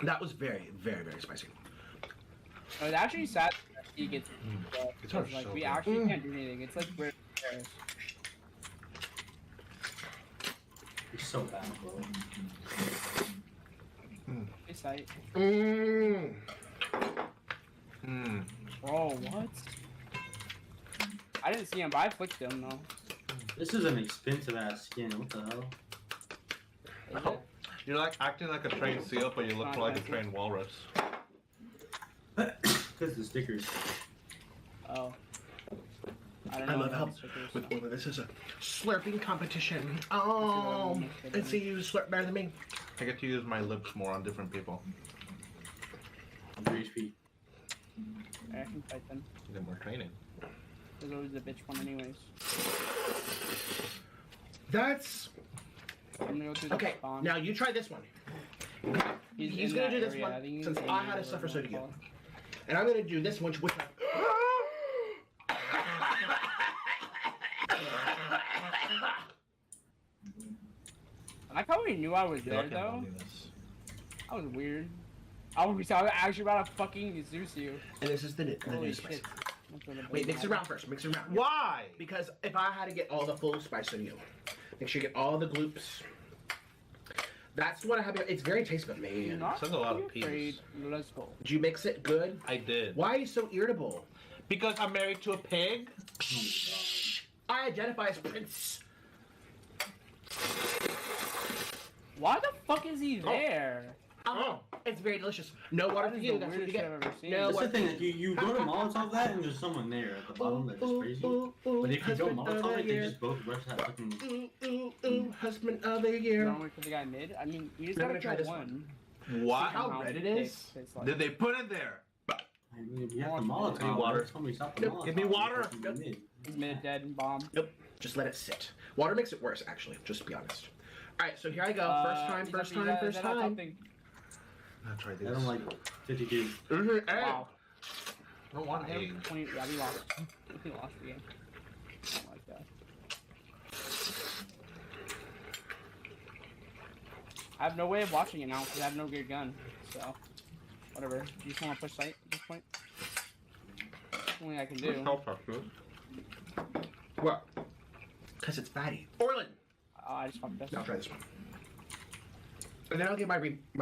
That was very, very, very spicy. It's actually sad that he gets It's like so we good. actually can't do anything. It's like we're Paris. You're so bad, bro. It's like, Mm. bro, what? I didn't see him, but I flicked him though. This is an expensive ass skin. What the hell? Oh, you're like acting like a trained seal, but you look more like a trained walrus. Because the stickers. Oh. I don't I know love how about stickers, with so. all of this is a slurping competition. Oh, let's see you slurp better than me. I get to use my lips more on different people. Very sweet. I can fight them. Get more training. There's always a bitch one anyways. That's I'm gonna go through the okay. spawn. Now you try this one. He's in gonna that do this area. I one think he's since in I the had to area suffer, where so I'm do you. called. And I'm gonna do this one, which I probably knew I was there though. That was weird. I was actually about to fucking Zeus you. And this is the Holy new shit. spice. That's what it Wait, was. mix it around first. Mix it around. Why? Because if I had to get all the full spice of you, make sure you get all the gloops. That's what I have. It's very tasty, but man. That's a lot of pieces. Let's go. Did you mix it good? I did. Why are you so irritable? Because I'm married to a pig. I identify as Prince. Why the fuck is he there? Oh, it's very delicious. No water for you. That's what you get. No That's the water. thing. Like you go to Molotov that, and there's someone there at the bottom that just sprays you. But if you don't Molotov it, they just both rush that fucking. Husband of the year. You don't wait for the guy mid? I mean, you just I'm gotta gonna try kill this one. What? See how red it is? Did they put it there? I mean, if you have the Molotov, Give me water. somebody stop the Molotov. Give me water. He's mid, dead, and bomb. Nope. Just let it sit. Water makes it worse, actually. Just to be honest. All right, so here I go. First time. First time. I'll try I this. don't like 52. Wow. I don't want egg. 20, yeah, we lost. We lost the game. I don't like that. I have no way of watching it now because I have no good gun. So, whatever. You just want to push sight at this point? Only I can do. What? Because it's fatty. Orland. I just fucked this. I'll try this one. And then I'll get my